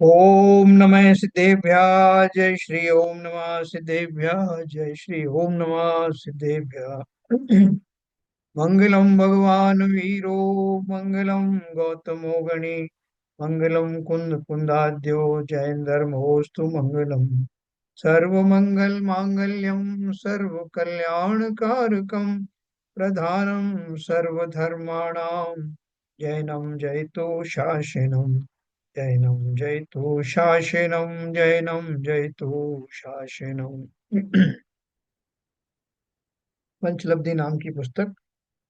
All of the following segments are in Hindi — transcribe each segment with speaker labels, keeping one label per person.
Speaker 1: ओम नमः सिद्धेभ्यः जय श्री ओम नमः सिद्धेभ्यः जय श्री ओम नमः सिद्धेभ्यः। मंगलम भगवान वीरो मंगलम गौतमो गणी मंगलम कुंद कुंदाद्यो जयेंद्रमोस्तु मंगलम सर्वमंगल मांगल्यम सर्व कल्याणकारकम प्रधानम सर्वधर्माणां जैनम जयतो शासनम जैनम जयतु शासनम जैनम जयतु शासनम। पंचलब्धि नाम की पुस्तक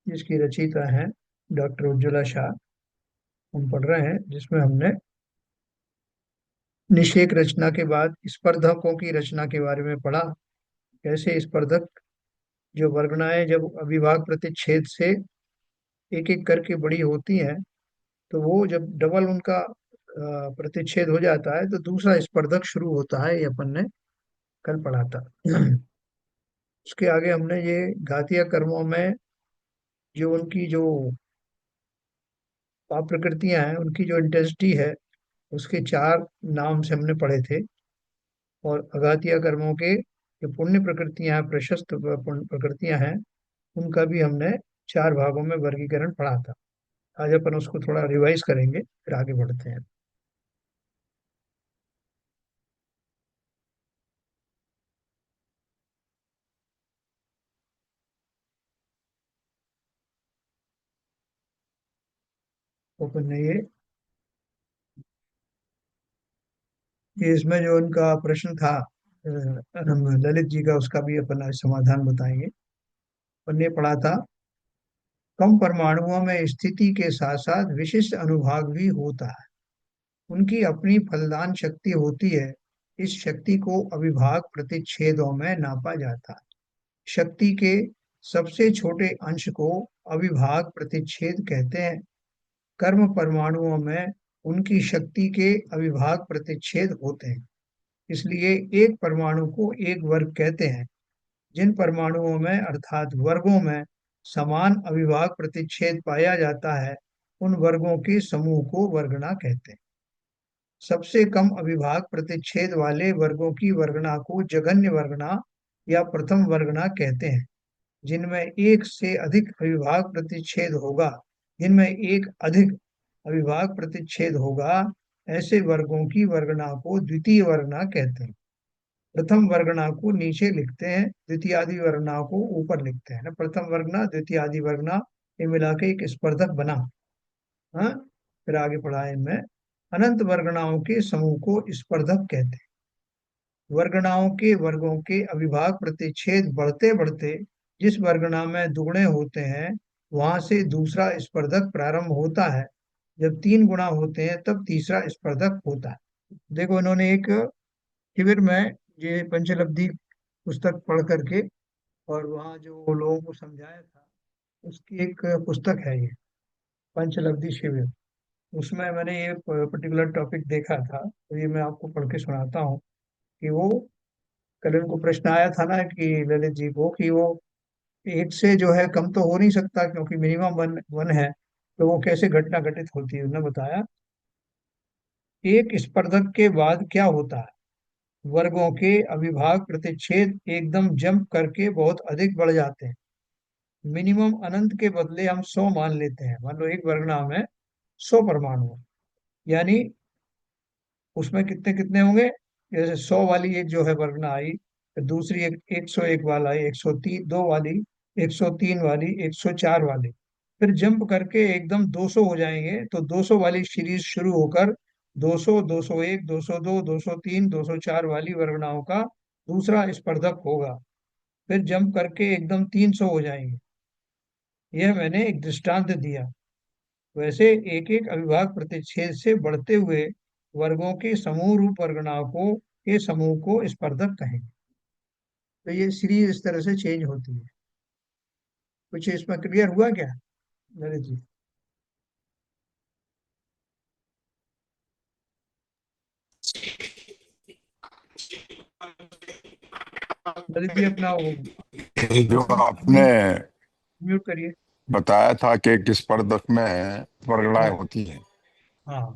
Speaker 1: जिसकी रचयिता है डॉक्टर उज्ज्वला शाह, हम पढ़ रहे हैं, जिसमें हमने निषेक रचना के बाद स्पर्धकों की रचना के बारे में पढ़ा। कैसे स्पर्धक जो वर्गनाएं जब अविभाग प्रतिच्छेद से एक एक करके बड़ी होती हैं, तो वो जब डबल उनका प्रतिच्छेद हो जाता है तो दूसरा स्पर्धक शुरू होता है। ये अपन ने कल पढ़ा था। उसके आगे हमने ये घातीय कर्मों में जो उनकी जो प्रकृतियां हैं, उनकी जो इंटेंसिटी है, उसके चार नाम से हमने पढ़े थे। और अघातीय कर्मों के जो पुण्य प्रकृतियां हैं, प्रशस्त पुण्य प्रकृतियां हैं, उनका भी हमने चार भागों में वर्गीकरण पढ़ा था। आज अपन उसको थोड़ा रिवाइज करेंगे, फिर आगे बढ़ते हैं। तो अपन ने ये इसमें जो उनका प्रश्न था ललित जी का, उसका भी अपन आज समाधान बताएंगे। अपन ने पढ़ा था, कम परमाणुओं में स्थिति के साथ साथ विशिष्ट अनुभाग भी होता है। उनकी अपनी फलदान शक्ति होती है। इस शक्ति को अविभाग प्रतिच्छेदों में नापा जाता है। शक्ति के सबसे छोटे अंश को अविभाग प्रतिच्छेद कहते हैं। कर्म परमाणुओं में उनकी शक्ति के अविभाग प्रतिच्छेद होते हैं, इसलिए एक परमाणु को एक वर्ग कहते हैं। जिन परमाणुओं में अर्थात वर्गों में समान अविभाग प्रतिच्छेद पाया जाता है, उन वर्गों के समूह को वर्गना कहते हैं। सबसे कम अविभाग प्रतिच्छेद वाले वर्गों की वर्गना को जघन्य वर्गना या प्रथम वर्गना कहते हैं। जिनमें एक से अधिक अविभाग प्रतिच्छेद होगा जिनमें एक अधिक अविभाग प्रतिच्छेद होगा, ऐसे वर्गों की वर्गना को द्वितीय वर्गना कहते हैं। प्रथम वर्गना को नीचे लिखते हैं, द्वितीयादि वर्गना को ऊपर लिखते हैं ना। प्रथम वर्गना, द्वितीयादि वर्गना, ये मिला के एक स्पर्धक बना। हाँ, फिर आगे पढ़ा है इनमें, अनंत वर्गनाओं के समूह को स्पर्धक कहते हैं। वर्गनाओं के वर्गों के अविभाग प्रतिच्छेद बढ़ते बढ़ते जिस वर्गना में दुगुने होते हैं, वहां से दूसरा स्पर्धक प्रारंभ होता है। जब तीन गुणा होते हैं तब तीसरा स्पर्धक होता है। देखो, इन्होंने एक शिविर में ये पंचलब्धि पुस्तक पढ़ करके और वहाँ जो लोगों को समझाया था, उसकी एक पुस्तक है ये, पंचलब्धि शिविर। उसमें मैंने ये पर्टिकुलर टॉपिक देखा था, तो ये मैं आपको पढ़ के सुनाता हूँ कि वो कल उनको प्रश्न आया था ना कि ललित जी को, कि वो एक से जो है कम तो हो नहीं सकता क्योंकि मिनिमम वन वन है, तो वो कैसे घटना घटित होती है। उन्होंने बताया, एक स्पर्धक के बाद क्या होता है, वर्गों के अविभाग प्रतिच्छेद एकदम जंप करके बहुत अधिक बढ़ जाते हैं। मिनिमम अनंत के बदले हम 100 मान लेते हैं। मान लो एक वर्गनाम में 100 परमाणु हैं, यानी उसमें कितने कितने होंगे। जैसे 100 वाली एक जो है वर्गना आई, फिर दूसरी एक 101 वाला आई, 103 दो वाली, 103 वाली, 104 वाली, फिर जंप करके एकदम 200 हो जाएंगे। तो 200 वाली सीरीज शुरू होकर 200, 201, 202, 203, 204 वाली वर्गनाओं का दूसरा स्पर्धक होगा। फिर जंप करके एकदम 300 हो जाएंगे। यह मैंने एक दृष्टांत दिया। वैसे एक एक अविभाग प्रतिच्छेद से बढ़ते हुए वर्गों के समूह रूप वर्गनाओं को के समूह को स्पर्धक कहेंगे। तो ये सीरीज इस तरह से चेंज होती है। कुछ इसमें क्लियर हुआ क्या ललित जी? ललित जी अपना वो
Speaker 2: ये जो आपने
Speaker 1: म्यूट करिए।
Speaker 2: बताया था कि किस स्पर्धक में वर्गलाएं होती हैं,
Speaker 1: हाँ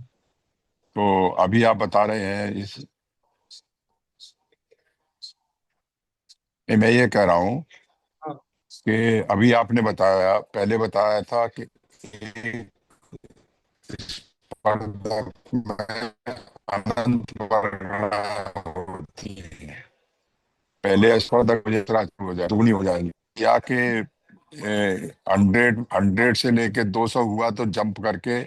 Speaker 2: तो अभी आप बता रहे हैं इस, मैं ये कह रहा हूँ
Speaker 1: हाँ
Speaker 2: कि अभी आपने बताया, पहले बताया था कि एक स्पर्धक में अनंत वर्गणाएं होती हैं। पहले स्पर्धक जितना हो जाए दुगनी हो जाएगी, या कि 100 से लेके 200 हुआ तो जंप करके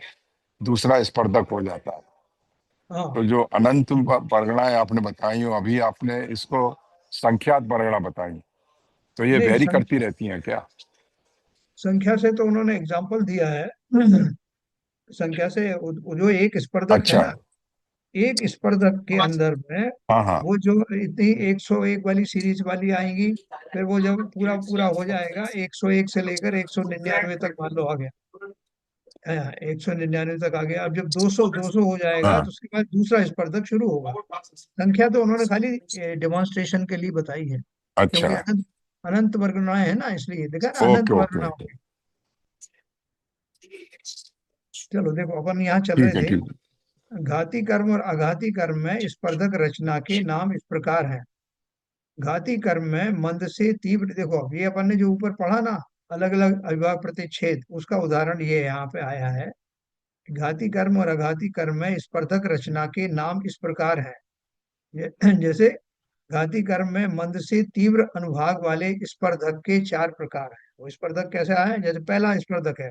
Speaker 2: दूसरा स्पर्धक हो जाता है। तो
Speaker 1: हाँ।
Speaker 2: जो अनंत परगणाएं आपने बताई हो, अभी आपने इसको संख्यात परगणा बताई, तो ये
Speaker 1: नहीं,
Speaker 2: वेरी करती रहती हैं क्या?
Speaker 1: संख्या से तो उन्होंने एग्जाम्पल दिया है। संख्या से जो एक स्पर्धक है
Speaker 2: अच्छा।
Speaker 1: ना, एक स्पर्धक के अंदर में
Speaker 2: हाँ हाँ।
Speaker 1: वो जो इतनी 101 वाली सीरीज वाली आएंगी, फिर वो जब पूरा पूरा हो जाएगा 101 से लेकर 199 तक मान लो आ गया, 199 तक आ गया। अब जब 200 हो जाएगा
Speaker 2: हाँ।
Speaker 1: तो उसके बाद दूसरा स्पर्धक शुरू होगा। संख्या तो उन्होंने खाली डेमोन्स्ट्रेशन के लिए बताई है,
Speaker 2: अच्छा।
Speaker 1: क्योंकि अनंत अनंत वर्गनाएं है ना, इसलिए देखा ना, अनंत
Speaker 2: ओके ओके
Speaker 1: वर्गना
Speaker 2: ओके।
Speaker 1: होंगे। चलो देखो, अपन यहाँ चल रहे
Speaker 2: ठीक है
Speaker 1: थे।
Speaker 2: ठीक है।
Speaker 1: घाती कर्म और अघाती कर्म में स्पर्धक रचना के नाम इस प्रकार हैं। घाती कर्म में मंद से तीव्र, देखो अब ये अपन ने जो ऊपर पढ़ा ना, अलग अलग अविभाज्य प्रतिच्छेद, उसका उदाहरण ये यहाँ पे आया है। घाती कर्म और अघाती कर्म में स्पर्धक रचना के नाम इस प्रकार हैं। जैसे घाती कर्म में मंद से तीव्र अनुभाग वाले स्पर्धक के चार प्रकार हैं। वो स्पर्धक कैसे आए? जैसे पहला स्पर्धक है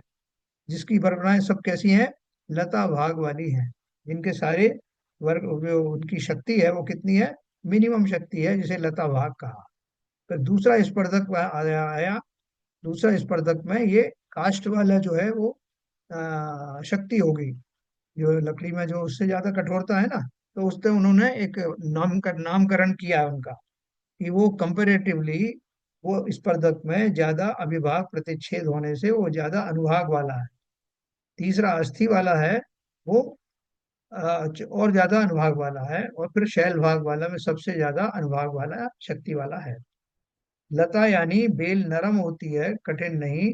Speaker 1: जिसकी वर्गनाएं सब कैसी हैं? लता भाग वाली हैं, जिनके सारे वर्ग जो उनकी शक्ति है वो कितनी है? मिनिमम शक्ति है, जिसे लता भाग कहा। फिर दूसरा स्पर्धक आया। दूसरा स्पर्धक में ये काष्ठ वाला जो है वो शक्ति होगी, जो लकड़ी में जो उससे ज्यादा कठोरता है ना, तो उससे उन्होंने एक नामकरण किया है उनका, कि वो कंपेरेटिवली वो स्पर्धक में ज्यादा अभिभाग प्रतिच्छेद होने से वो ज्यादा अनुभाग वाला है। तीसरा अस्थि वाला है, वो और ज्यादा अनुभाग वाला है। और फिर शैल भाग वाला में सबसे ज्यादा अनुभाग वाला शक्ति वाला है। लता यानी बेल नरम होती है, कठिन नहीं।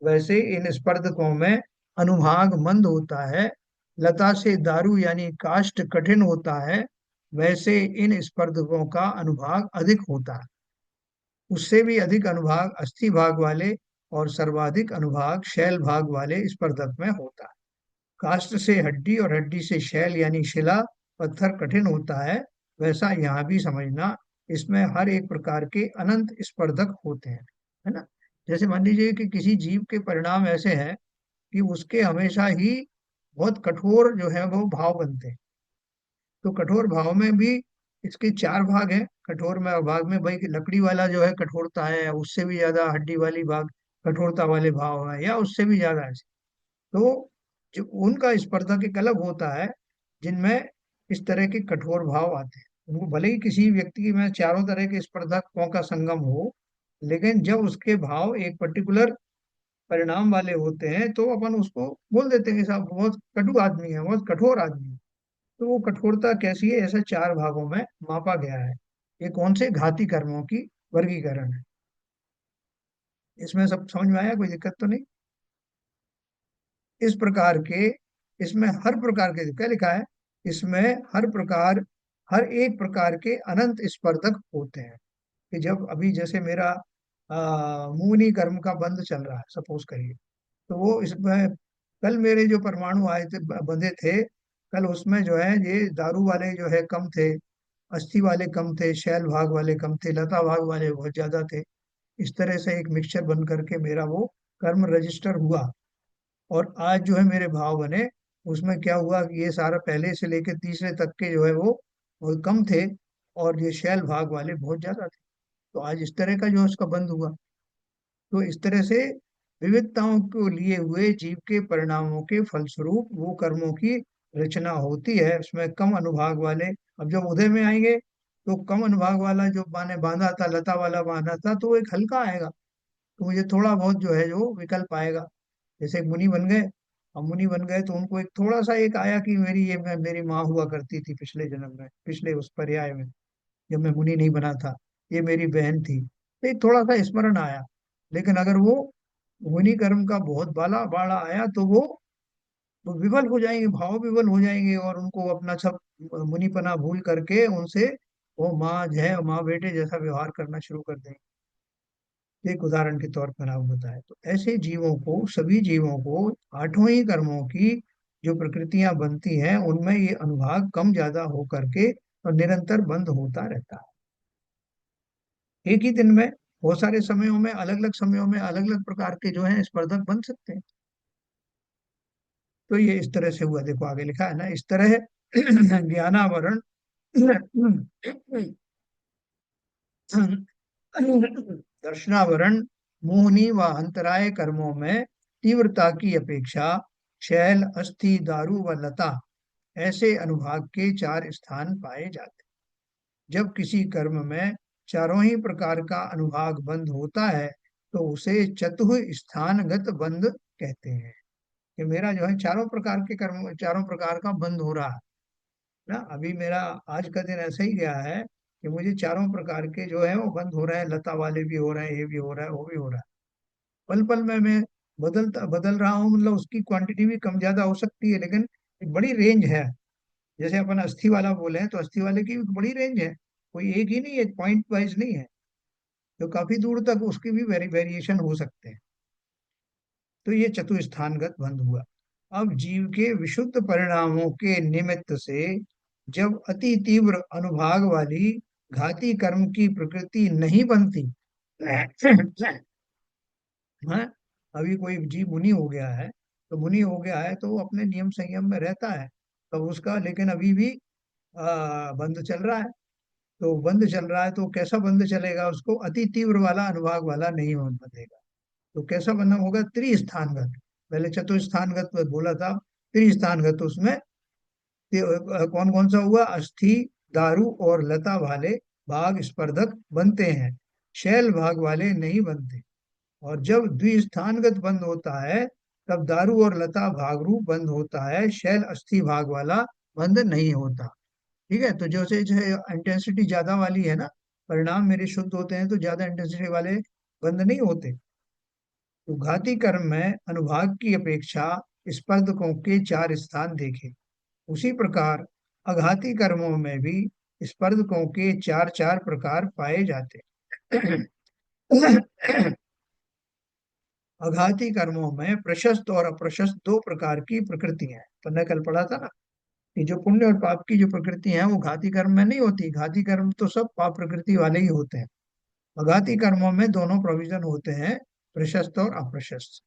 Speaker 1: वैसे इन स्पर्धकों में अनुभाग मंद होता है। लता से दारू यानी काष्ठ कठिन होता है, वैसे इन स्पर्धकों का अनुभाग अधिक होता है। उससे भी अधिक अनुभाग अस्थि भाग वाले और सर्वाधिक अनुभाग शैल भाग वाले स्पर्धक में होता है। काष्ठ से हड्डी और हड्डी से शैल यानी शिला पत्थर कठिन होता है, वैसा यहाँ भी समझना। इसमें हर एक प्रकार के अनंत स्पर्धक होते हैं, है ना। जैसे मान लीजिए कि किसी जीव के परिणाम ऐसे हैं कि उसके हमेशा ही बहुत कठोर जो है वो भाव बनते हैं। तो कठोर भाव में भी इसके चार भाग हैं। कठोर में भाग में भाई कि लकड़ी वाला जो है कठोरता है, उससे भी ज्यादा हड्डी वाली भाग कठोरता वाले भाव है, या उससे भी ज्यादा है। तो जो उनका स्पर्धक एक अलग होता है, जिनमें इस तरह के कठोर भाव आते हैं। उनको भले ही किसी व्यक्ति में चारों तरह के स्पर्धकों का संगम हो, लेकिन जब उसके भाव एक पर्टिकुलर परिणाम वाले होते हैं तो अपन उसको बोल देते हैं कि साहब बहुत कटु आदमी है, बहुत कठोर आदमी है। तो वो कठोरता कैसी है, ऐसे चार भागों में मापा गया है। ये कौन से घाती कर्मों की वर्गीकरण है। इसमें सब समझ में आया? कोई दिक्कत तो नहीं? इस प्रकार के, इसमें हर प्रकार के, क्या लिखा है इसमें, हर प्रकार, हर एक प्रकार के अनंत स्पर्धक होते हैं। कि जब अभी जैसे मेरा मूनी कर्म का बंध चल रहा है, सपोज करिए, तो वो इसमें कल मेरे जो परमाणु आए थे, बंधे थे, कल उसमें जो है ये दारू वाले जो है कम थे, अस्थि वाले कम थे, शैल भाग वाले कम थे, लता भाग वाले बहुत ज्यादा थे। इस तरह से एक मिक्सचर बन करके मेरा वो कर्म रजिस्टर हुआ। और आज जो है मेरे भाव बने, उसमें क्या हुआ कि ये सारा पहले से लेकर तीसरे तक के जो है वो कम थे, और ये शैल भाग वाले बहुत ज्यादा थे। तो आज इस तरह का जो उसका बंद हुआ। तो इस तरह से विविधताओं को लिए हुए जीव के परिणामों के फलस्वरूप वो कर्मों की रचना होती है। उसमें कम अनुभाग वाले, अब जब उदय में आएंगे तो कम अनुभाग वाला जो माने बांधा था, लता वाला बांधा था, तो वो एक हल्का आएगा। तो मुझे थोड़ा बहुत जो है जो विकल्प आएगा। जैसे एक मुनि बन गए, अब मुनि बन गए तो उनको एक थोड़ा सा एक आया कि मेरी ये मेरी माँ हुआ करती थी पिछले जन्म में, पिछले उस पर्याय में, जब मैं मुनि नहीं बना था, ये मेरी बहन थी, तो एक थोड़ा सा स्मरण आया। लेकिन अगर वो मुनि कर्म का बहुत बाला बाड़ा आया तो वो वो विवल हो जाएंगे, भाव विवल हो जाएंगे, और उनको अपना सब मुनिपना भूल करके उनसे वो माँ है माँ बेटे जैसा व्यवहार करना शुरू कर देंगे। एक उदाहरण के तौर पर आप बताएं तो ऐसे जीवों को, सभी जीवों को आठों ही कर्मों की जो प्रकृतियां बनती हैं उनमें ये अनुभाग कम ज्यादा हो करके और निरंतर बंद होता रहता है। एक ही दिन में बहुत सारे समयों में, अलग अलग समयों में अलग अलग प्रकार के जो है स्पर्धक बन सकते हैं। तो ये इस तरह से हुआ, देखो आगे लिखा है ना, इस तरह ज्ञानावरण दर्शनावरण, मोहनी व अंतराय कर्मों में तीव्रता की अपेक्षा शैल, अस्थि, दारू व लता ऐसे अनुभाग के चार स्थान पाए जाते। जब किसी कर्म में चारों ही प्रकार का अनुभाग बंद होता है तो उसे चतुः स्थानगत बंद कहते हैं। कि मेरा जो है चारों प्रकार के कर्म, चारों प्रकार का बंद हो रहा है ना। अभी मेरा आज का दिन ऐसा ही गया है कि मुझे चारों प्रकार के जो है वो बंद हो रहे हैं, लता वाले भी हो रहे हैं, ये भी हो रहा है, वो भी हो रहा है। पल पल में मैं बदल रहा हूँ, मतलब उसकी क्वांटिटी भी कम ज्यादा हो सकती है, लेकिन एक बड़ी रेंज है। जैसे अपन अस्थि वाला बोले हैं तो अस्थि वाले की भी बड़ी रेंज है, कोई एक ही नहीं है, पॉइंट वाइज नहीं है। तो काफी दूर तक उसकी भी वेरिएशन हो सकते हैं। तो ये चतुस्थानगत बंध हुआ। अब जीव के विशुद्ध परिणामों के निमित्त से जब अति तीव्र अनुभाग वाली घाती कर्म की प्रकृति नहीं बनती है। अभी कोई जीव मुनि हो गया है, तो मुनि हो गया है तो वो अपने नियम संयम में रहता है, तो उसका लेकिन अभी भी बंद चल रहा है। तो बंद चल रहा है तो कैसा बंद चलेगा, उसको अति तीव्र वाला अनुभाग वाला नहीं बंधेगा। तो कैसा बंधन होगा, त्रिस्थानगत। पहले चतुस्थानगत बोला था, त्रिस्थानगत। तो उसमें कौन कौन सा हुआ, अस्थि, दारू और लता वाले भाग स्पर्धक बनते हैं, शैल भाग वाले नहीं बनते। और जब द्विस्थानगत बंद होता है तब दारू और लता भाग रूप बंद होता है, शैल अस्थि भाग वाला बंद नहीं होता। ठीक है, तो जैसे जो इंटेंसिटी ज्यादा वाली है ना, परिणाम मेरे शुद्ध होते हैं तो ज्यादा इंटेंसिटी वाले बंद नहीं होते। तो घाती कर्म में अनुभाग की अपेक्षा स्पर्धकों के चार स्थान देखे, उसी प्रकार अघाती कर्मों में भी स्पर्धकों के चार चार प्रकार पाए जाते हैं। अघाती कर्मों में प्रशस्त और अप्रशस्त दो प्रकार की प्रकृतियां हैं। तो ने कल पढ़ा था ना कि जो पुण्य और पाप की जो प्रकृति है वो घाती कर्म में नहीं होती। घाती कर्म तो सब पाप प्रकृति वाले ही होते हैं। अघाती कर्मों में दोनों प्रोविजन होते हैं, प्रशस्त और अप्रशस्त।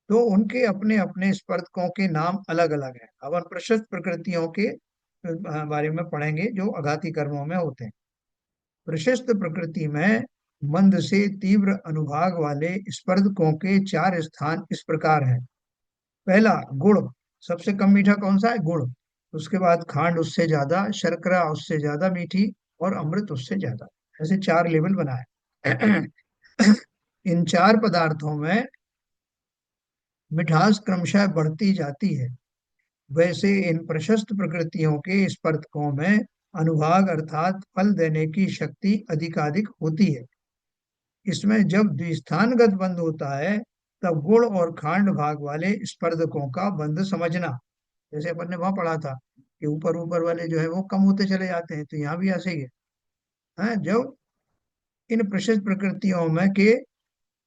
Speaker 1: तो उनके अपने अपने स्पर्धकों के नाम अलग अलग हैं। अब हम प्रशस्त प्रकृतियों के बारे में पढ़ेंगे जो अघाती कर्मों में होते हैं। प्रशस्त प्रकृति में मंद से तीव्र अनुभाग वाले स्पर्धकों के चार स्थान इस प्रकार हैं। पहला, गुड़। सबसे कम मीठा कौन सा है, गुड़। उसके बाद खांड उससे ज्यादा, शर्करा उससे ज्यादा मीठी, और अमृत उससे ज्यादा। ऐसे चार लेवल बनाए। इन चार पदार्थों में मिठास क्रमशः बढ़ती जाती है। वैसे इन प्रशस्त प्रकृतियों के स्पर्धकों में अनुभाग अर्थात फल देने की शक्ति अधिकाधिक होती है। इसमें जब द्विस्थानगत बंद होता है तब गुण और खांड भाग वाले स्पर्धकों का बंध समझना। जैसे अपन ने वहां पढ़ा था कि ऊपर ऊपर वाले जो है वो कम होते चले जाते हैं, तो यहाँ भी ऐसे ही है। हाँ, जब इन प्रशस्त प्रकृतियों में के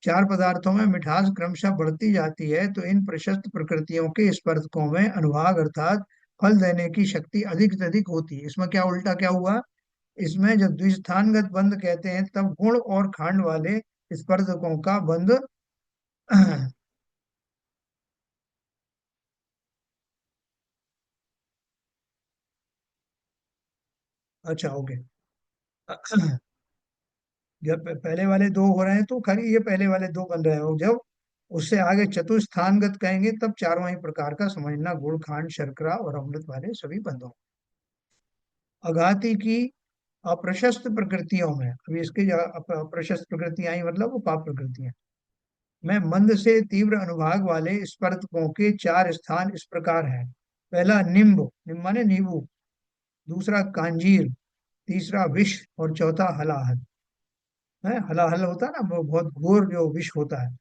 Speaker 1: चार पदार्थों में मिठास क्रमशः बढ़ती जाती है तो इन प्रशस्त प्रकृतियों के स्पर्धकों में अनुभाग अर्थात फल देने की शक्ति अधिक से अधिक होती है। इसमें क्या उल्टा क्या हुआ, इसमें जब द्विस्थानगत बंध कहते हैं तब गुण और खांड वाले स्पर्धकों का बंध अच्छा, ओके। जब पहले वाले दो हो रहे हैं तो खाली ये पहले वाले दो बन रहे हो, जब उससे आगे चतुस्थानगत कहेंगे तब चारों ही प्रकार का समझना, गुड़, खांड, शर्करा और अमृत वाले सभी बंद हों। अघाती की अप्रशस्त प्रकृतियों में, अभी इसकी जो अप्रशस्त प्रकृतियां आई मतलब वो पाप प्रकृतियां, में मंद से तीव्र अनुभाग वाले स्पर्धकों के चार स्थान इस प्रकार हैं। पहला, निम्ब। निम्ब माने नींबू। दूसरा, कांजीर। तीसरा, विष। और चौथा, हलाहल। है, हलाहल होता है ना, वो बहुत घोर जो विष होता है।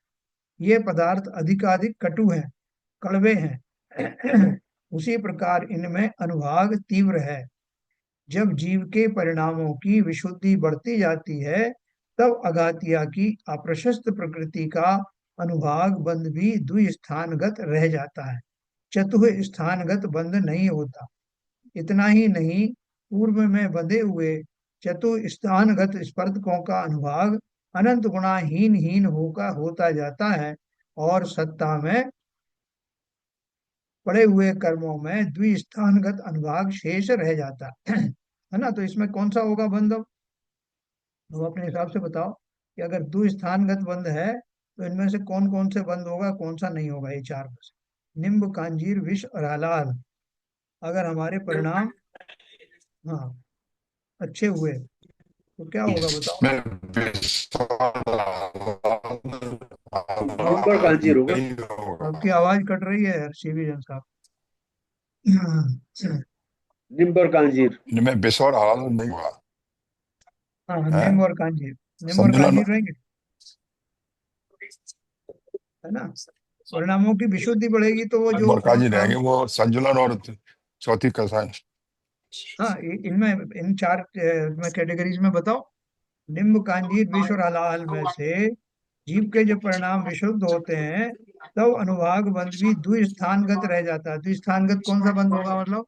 Speaker 1: ये पदार्थ अधिकाधिक कटु हैं, कड़वे हैं। उसी प्रकार इनमें अनुभाग तीव्र है। जब जीव के परिणामों की विशुद्धि बढ़ती जाती है, तब अघातिया की अप्रशस्त प्रकृति का अनुभाग बंध भी द्विस्थानगत रह जाता है, चतुः स्थानगत बंध नहीं होता। इतना ही नहीं, पूर्व में बंधे हुए चतुस्थानगत स्पर्धकों का अनुभाग अनंत गुणा हीन हीन होकर होता जाता है, और सत्ता में पड़े हुए कर्मों में द्विस्थानगत अनुभाग शेष रह जाता है ना। तो इसमें कौन सा होगा बंध? अब तो अपने हिसाब से बताओ कि अगर द्विस्थानगत बंध है तो इनमें से कौन कौन से बंध होगा, कौन सा नहीं होगा, ये चार में से। निम्ब, कांजीर, विष और हलाल। अगर हमारे परिणाम, हाँ, अच्छे हुए तो क्या होगा बताओ।
Speaker 2: इसमें विश्वास
Speaker 3: निम्ब और कांजीर होगा।
Speaker 2: नहीं होगा।
Speaker 1: आपकी आवाज कट रही है यार सीवी साहब।
Speaker 3: निम्ब और कांजीर।
Speaker 2: इनमें विष और हलाल नहीं होगा।
Speaker 1: हाँ,
Speaker 2: है
Speaker 1: निम्ब और कांजीर। निम्ब और
Speaker 2: संतुलन।
Speaker 1: कांजीर रहेंगे, है ना। परिणामों की विशुद्धि बढ़ेगी तो वो जो
Speaker 2: मरकाजी रहेंगे वो संतुलन और चौथी कसाय।
Speaker 1: हाँ, इनमें इन चार में कैटेगरीज में बताओ। निम्ब, कांजीर, विष और हलाहल में से जीव के जो परिणाम विशुद्ध होते हैं, तब अनुभाग बंध भी द्विस्थानगत रह जाता है। द्विस्थानगत कौन सा बंध होगा मतलब?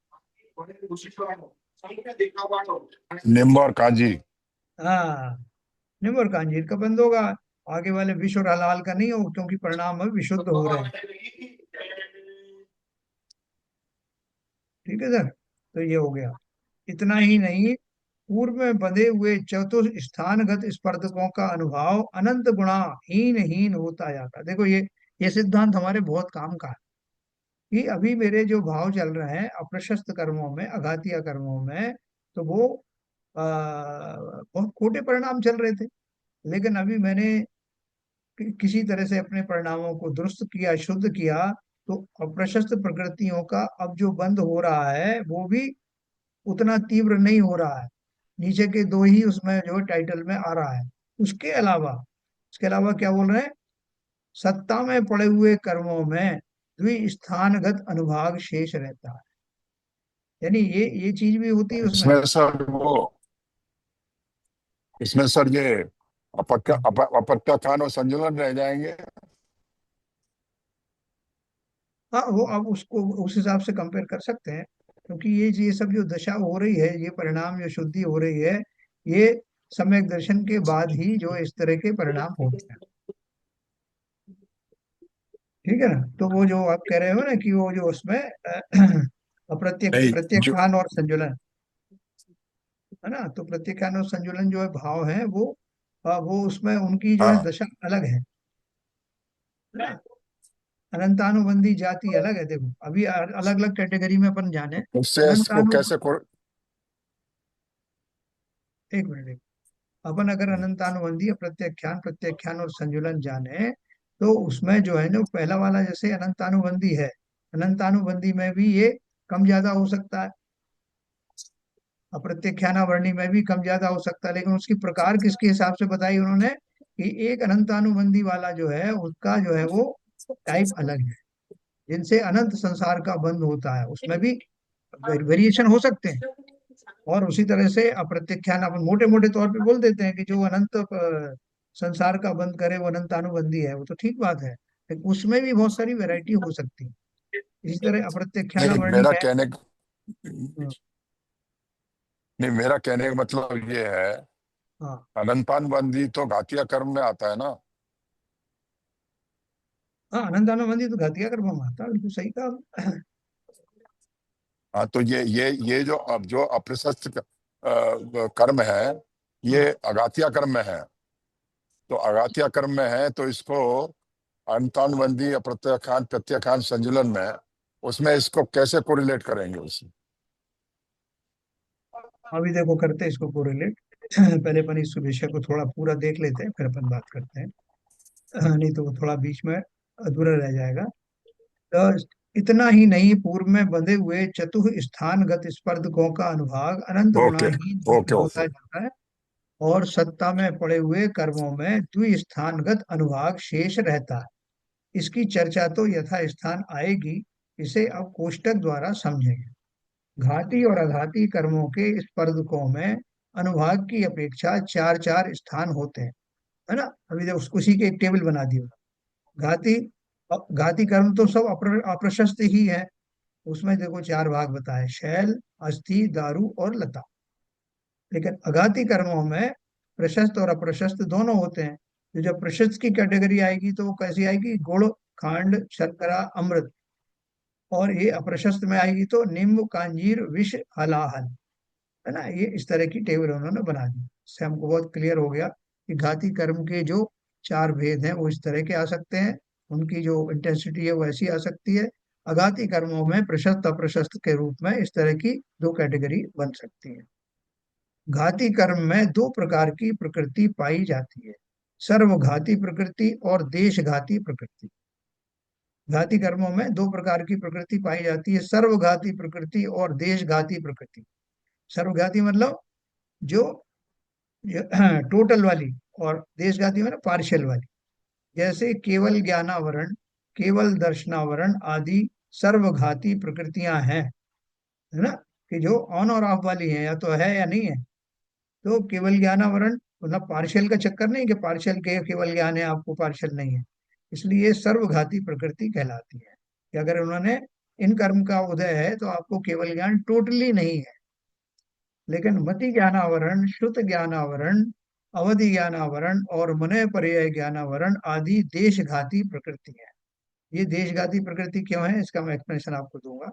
Speaker 2: निम्ब और काजी।
Speaker 1: हाँ, निम्ब और कांजीर का बंद होगा। आगे वाले विष और हलाल का नहीं होगा, क्योंकि परिणाम अब विशुद्ध हो रहे हैं। ठीक है सर, तो ये हो गया। इतना ही नहीं, पूर्व में बंधे हुए चतुस्थानगत स्पर्धकों का अनुभाव अनंत गुणा हीन हीन होता जाता है। देखो, ये सिद्धांत हमारे बहुत काम का है कि अभी मेरे जो भाव चल रहे हैं अप्रशस्त कर्मों में, अघातीय कर्मों में, तो वो बहुत खोटे परिणाम चल रहे थे। लेकिन अभी मैंने किसी तरह से अपने परिणामों को दुरुस्त किया, शुद्ध किया, तो अप्रशस्त प्रकृतियों का अब जो बंद हो रहा है वो भी उतना तीव्र नहीं हो रहा है। नीचे के दो ही उसमें जो टाइटल में आ रहा है। उसके अलावा क्या बोल रहे हैं? सत्ता में पड़े हुए कर्मों में द्विस्थानगत अनुभाग शेष रहता है। यानी ये चीज भी होती है उसमें।
Speaker 2: इसमें सर ये अपत्याखान और संतुलन रह जाएंगे।
Speaker 1: हाँ, वो आप उसको उस हिसाब से कंपेयर कर सकते हैं, क्योंकि ये सब जो दशा हो रही है, ये परिणाम जो शुद्धि हो रही है, ये सम्यक दर्शन के बाद ही जो इस तरह के परिणाम होते हैं। ठीक है ना। तो वो जो आप कह रहे हो ना कि वो जो उसमें अप्रत्यक्ष
Speaker 2: नहीं जो
Speaker 1: प्रत्याख्यान और संजुलन, है ना। तो प्रत्याख्यान और संजुलन जो है भाव है वो उसमें उनकी जो है
Speaker 2: हाँ
Speaker 1: दशा अलग है ना। अनंतानुबंधी जाति अलग है। देखो, अभी अलग अलग कैटेगरी में अपन जाने।
Speaker 2: उससे इसको
Speaker 1: अनंतानु
Speaker 2: कैसे
Speaker 1: एक मिनट। अपन अगर अनंतानुबंधी प्रत्याख्यान प्रत्याख्यान और संजुलन जाने, तो उसमें जो है ना पहला वाला जैसे अनंतानुबंधी है, अनंतानुबंधी में भी ये कम ज्यादा हो सकता है, अप्रत्याख्यानावर्णी में भी कम ज्यादा हो सकता है। लेकिन उसकी प्रकार किसके हिसाब से बताई उन्होंने कि एक अनंतानुबंधी वाला जो है उसका जो है वो टाइप अलग है, जिनसे अनंत संसार का बंध होता है, उसमें भी वेरिएशन हो सकते हैं। और उसी तरह से अप्रत्याख्यान अपन मोटे मोटे तौर पे बोल देते हैं कि जो अनंत संसार का बंद करे वो अनंत अनुबंधी है, वो तो ठीक बात है, लेकिन उसमें भी बहुत सारी वैरायटी हो सकती है। इसी तरह अप्रत्याख्यान
Speaker 2: नहीं
Speaker 1: वर्णी है। हाँ,
Speaker 2: नहीं मेरा कहने का मतलब ये है
Speaker 1: हाँ,
Speaker 2: अनंतानुबंधी तो घातिया कर्म में आता है ना।
Speaker 1: हाँ, अनंत अनुबंधी तो घातिया कर्म में आता है, बिल्कुल सही कहा।
Speaker 2: हाँ तो ये जो अब जो अप्रशस्त कर्म है
Speaker 1: हाँ,
Speaker 2: ये अघातिया कर्म में है। तो अघातिया कर्म में है तो इसको अंतानुबंधी प्रत्याख्यान प्रत्याख्यान संजुलन में उसमें इसको कैसे कोरिलेट करेंगे उसमें।
Speaker 1: अभी देखो करते हैं इसको कोरिलेट। पहले अपन इस विषय को थोड़ा पूरा देख लेते हैं, फिर अपन बात करते हैं। नहीं तो वो थोड़ा बीच में अधूरा रह जाएगा। तो इतना ही नहीं, पूर्व में बंधे हुए चतुः स्पर्धकों का अनुभाग अनंत गुणा
Speaker 2: ओके
Speaker 1: ही
Speaker 2: ओके ओके।
Speaker 1: होता जाता है, और सत्ता में पड़े हुए कर्मों में द्विस्थानगत अनुभाग शेष रहता है। इसकी चर्चा तो यथा स्थान आएगी, इसे अब कोष्टक द्वारा समझेंगे। घाती और अघाती कर्मों के स्पर्धकों में अनुभाग की अपेक्षा चार चार स्थान होते हैं, है ना। अभी देखो उसी के एक टेबल बना दिया। घाती घाती कर्म तो सब अप्रशस्त ही है। उसमें देखो चार भाग बताए, शैल, अस्थि, दारू और लता। लेकिन अघाती कर्मों में प्रशस्त और अप्रशस्त दोनों होते हैं। तो जब प्रशस्त की कैटेगरी आएगी तो वो कैसी आएगी, गुड़, खांड, शर्करा, अमृत। और ये अप्रशस्त में आएगी तो नींबू, कांजीर, विष, हलाहल, है ना। ये इस तरह की टेबल उन्होंने बना दी। इससे हमको बहुत क्लियर हो गया कि घाती कर्म के जो चार भेद हैं वो इस तरह के आ सकते हैं, उनकी जो इंटेंसिटी है वो ऐसी आ सकती है। अघाती कर्मों में प्रशस्त अप्रशस्त के रूप में इस तरह की दो कैटेगरी बन सकती है। घाती कर्म में दो प्रकार की प्रकृति पाई जाती है, सर्वघाती प्रकृति और देशघाती प्रकृति। घाती कर्मों में दो प्रकार की प्रकृति पाई जाती है, सर्वघाती प्रकृति और देशघाती प्रकृति। सर्वघाती मतलब जो टोटल वाली, और देशघाती मतलब पार्शियल वाली। जैसे केवल ज्ञानावरण, केवल दर्शनावरण आदि सर्वघाती प्रकृतियां हैं, है ना। कि जो ऑन और ऑफ वाली है, या तो है या नहीं है। तो केवल ज्ञानावरण मतलब पार्शियल का चक्कर नहीं कि पार्शियल के केवल ज्ञान है आपको पार्शियल नहीं है। इसलिए सर्वघाती प्रकृति कहलाती है कि अगर उन्होंने इन कर्म का उदय है तो आपको केवल ज्ञान टोटली नहीं है। लेकिन मति ज्ञानावरण, श्रुत ज्ञानावरण, अवधि ज्ञानावरण और मनय पर्याय ज्ञानावरण आदि देशघाती प्रकृति है। ये देशघाती प्रकृति क्यों है इसका मैं एक्सप्लेनेशन आपको दूंगा।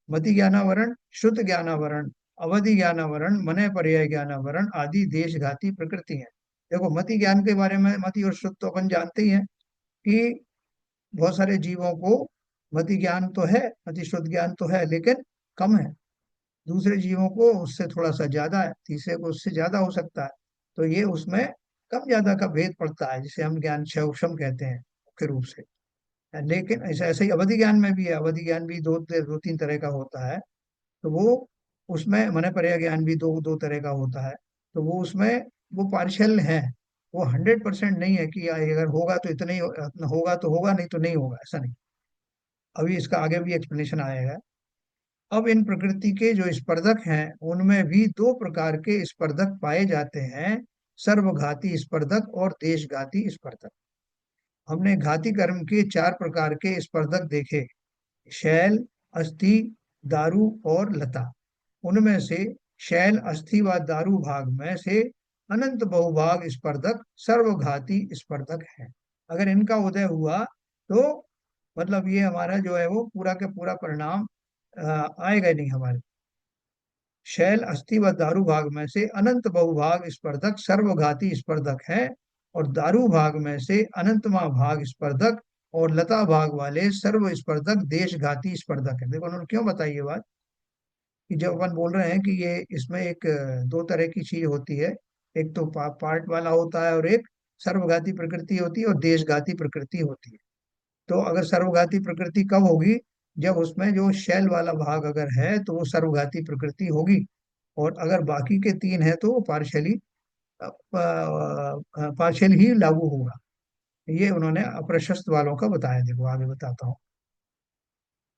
Speaker 1: मति ज्ञानावरण, श्रुत ज्ञानावरण, अवधि ज्ञानावरण, मनय पर्याय ज्ञानावरण आदि देशघाती प्रकृति है। देखो मति ज्ञान के बारे में, मति और श्रुत तो अपन जानते ही हैं कि बहुत सारे जीवों को मति ज्ञान तो है, मति श्रुत ज्ञान तो है, लेकिन कम है। दूसरे जीवों को उससे थोड़ा सा ज्यादा है, तीसरे को उससे ज्यादा हो सकता है। तो ये उसमें कम ज्यादा का भेद पड़ता है, जिसे हम ज्ञान क्षय कहते हैं मुख्य रूप से। लेकिन ऐसा ऐसे ही अवधि ज्ञान में भी है। अवधि ज्ञान भी दो तीन तरह का होता है। तो वो उसमें मन पर्याय ज्ञान भी दो दो तरह का होता है। तो वो उसमें वो पार्शियल है। वो 100% नहीं है कि अगर होगा तो इतना ही होगा तो होगा, नहीं तो नहीं होगा, ऐसा नहीं। अभी इसका आगे भी एक्सप्लेनेशन आएगा। अब इन प्रकृति के जो स्पर्धक हैं उनमें भी दो प्रकार के स्पर्धक पाए जाते हैं, सर्वघाती स्पर्धक और देशघाती स्पर्धक। हमने घाती कर्म के चार प्रकार के स्पर्धक देखे, शैल, अस्थि, दारू और लता। उनमें से शैल, अस्थि व दारू भाग में से अनंत बहुभाग स्पर्धक सर्वघाती स्पर्धक है। अगर इनका उदय हुआ तो मतलब ये हमारा जो है वो पूरा के पूरा परिणाम आएगा ही नहीं हमारे। शैल, अस्थि व दारू भाग में से अनंत बहुभाग स्पर्धक सर्वघाती स्पर्धक है, और दारू भाग में से अनंतमा भाग स्पर्धक और लता भाग वाले सर्व स्पर्धक देशघाती स्पर्धक है। देखो उन्होंने क्यों बताई ये बात, कि जब अपन बोल रहे हैं कि ये इसमें एक दो तरह की चीज होती है। एक तो पार्ट वाला होता है, और एक सर्वघाती प्रकृति होती है और देशघाती प्रकृति होती है। तो अगर सर्वघाती प्रकृति कब होगी, जब उसमें जो शैल वाला भाग अगर है तो वो सर्वघाती प्रकृति होगी। और अगर बाकी के तीन है तो वो पार्शली पार्शियल ही लागू होगा। ये उन्होंने अप्रशस्त वालों का बताया। देखो आगे बताता हूँ।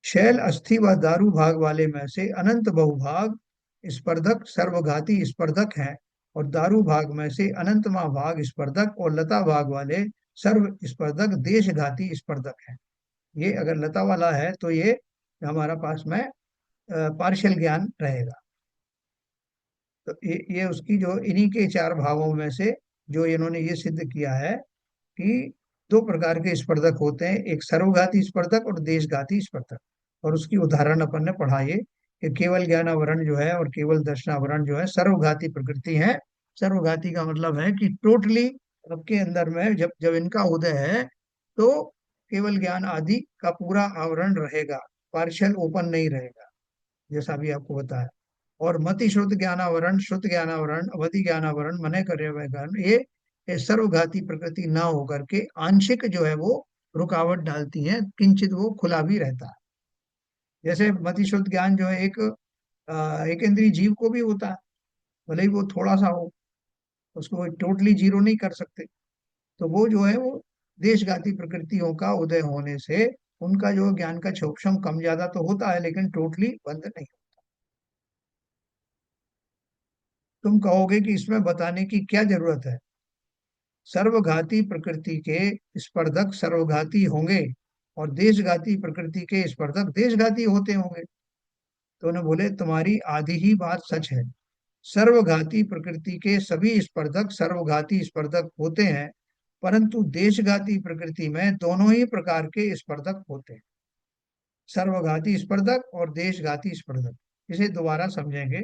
Speaker 1: शैल, अस्थि व दारू भाग वाले में से अनंत बहुभाग स्पर्धक सर्वघाती स्पर्धक हैं, और दारू भाग में से अनंतमा भाग स्पर्धक और लता भाग वाले सर्व स्पर्धक देशघाती स्पर्धक हैं। ये अगर लता वाला है तो ये हमारा पास में पार्शियल ज्ञान रहेगा। तो ये उसकी जो इन्हीं के चार भागों में से जो इन्होंने ये सिद्ध किया है कि दो प्रकार के स्पर्धक होते हैं, एक सर्वघाती स्पर्धक और देशघाती स्पर्धक। और उसकी उदाहरण अपन ने पढ़ा ये कि केवल ज्ञानावरण जो है और केवल दर्शनावरण जो है सर्वघाती प्रकृति है। सर्वघाती का मतलब है कि टोटली आपके अंदर में जब जब इनका उदय है तो केवल ज्ञान आदि का पूरा आवरण रहेगा, पार्शियल ओपन नहीं रहेगा, जैसा भी आपको बताया। और मति श्रुत ज्ञानावरण, श्रुत ज्ञानावरण, अवधि ज्ञानावरण, मन कर्म ये सर्वघाती प्रकृति ना होकर के आंशिक जो है वो रुकावट डालती है, किंचित वो खुला भी रहता है। जैसे मति श्रुत ज्ञान जो है एक इंद्रिय जीव को भी होता है, भले ही वो थोड़ा सा हो, उसको टोटली जीरो नहीं कर सकते। तो वो जो है वो देशघाती प्रकृतियों का उदय होने से उनका जो ज्ञान का क्षोभम कम ज्यादा तो होता है, लेकिन टोटली बंद नहीं। तुम कहोगे कि इसमें बताने की क्या जरूरत है, सर्वघाती प्रकृति के स्पर्धक सर्वघाती होंगे और देशघाती प्रकृति के स्पर्धक देशघाती होते होंगे। तो उन्हें बोले तुम्हारी आधी ही बात सच है। सर्वघाती प्रकृति के सभी स्पर्धक सर्वघाती स्पर्धक होते हैं, परंतु देशघाती प्रकृति में दोनों ही प्रकार के स्पर्धक होते हैं, सर्वघाती स्पर्धक और देशघाती स्पर्धक। इसे दोबारा समझेंगे,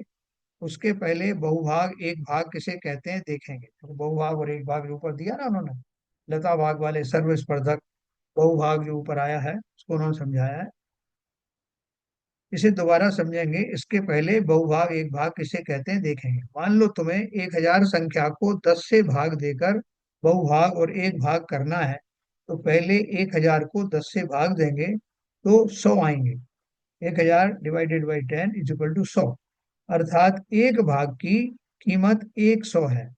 Speaker 1: उसके पहले बहुभाग एक भाग किसे कहते हैं देखेंगे। तो बहुभाग और एक भाग जो ऊपर दिया ना उन्होंने, लता भाग वाले सर्व स्पर्धक, बहुभाग जो ऊपर आया है उसको उन्होंने समझाया है। इसे दोबारा समझेंगे, इसके पहले बहुभाग एक भाग किसे कहते हैं देखेंगे। मान लो तुम्हें 1000 संख्या को 10 से भाग देकर बहुभाग और एक भाग करना है, तो पहले 1000 को 10 से भाग देंगे तो 100 आएंगे। 1000 divided by 10 is equal to 100, अर्थात एक भाग की कीमत 100 है?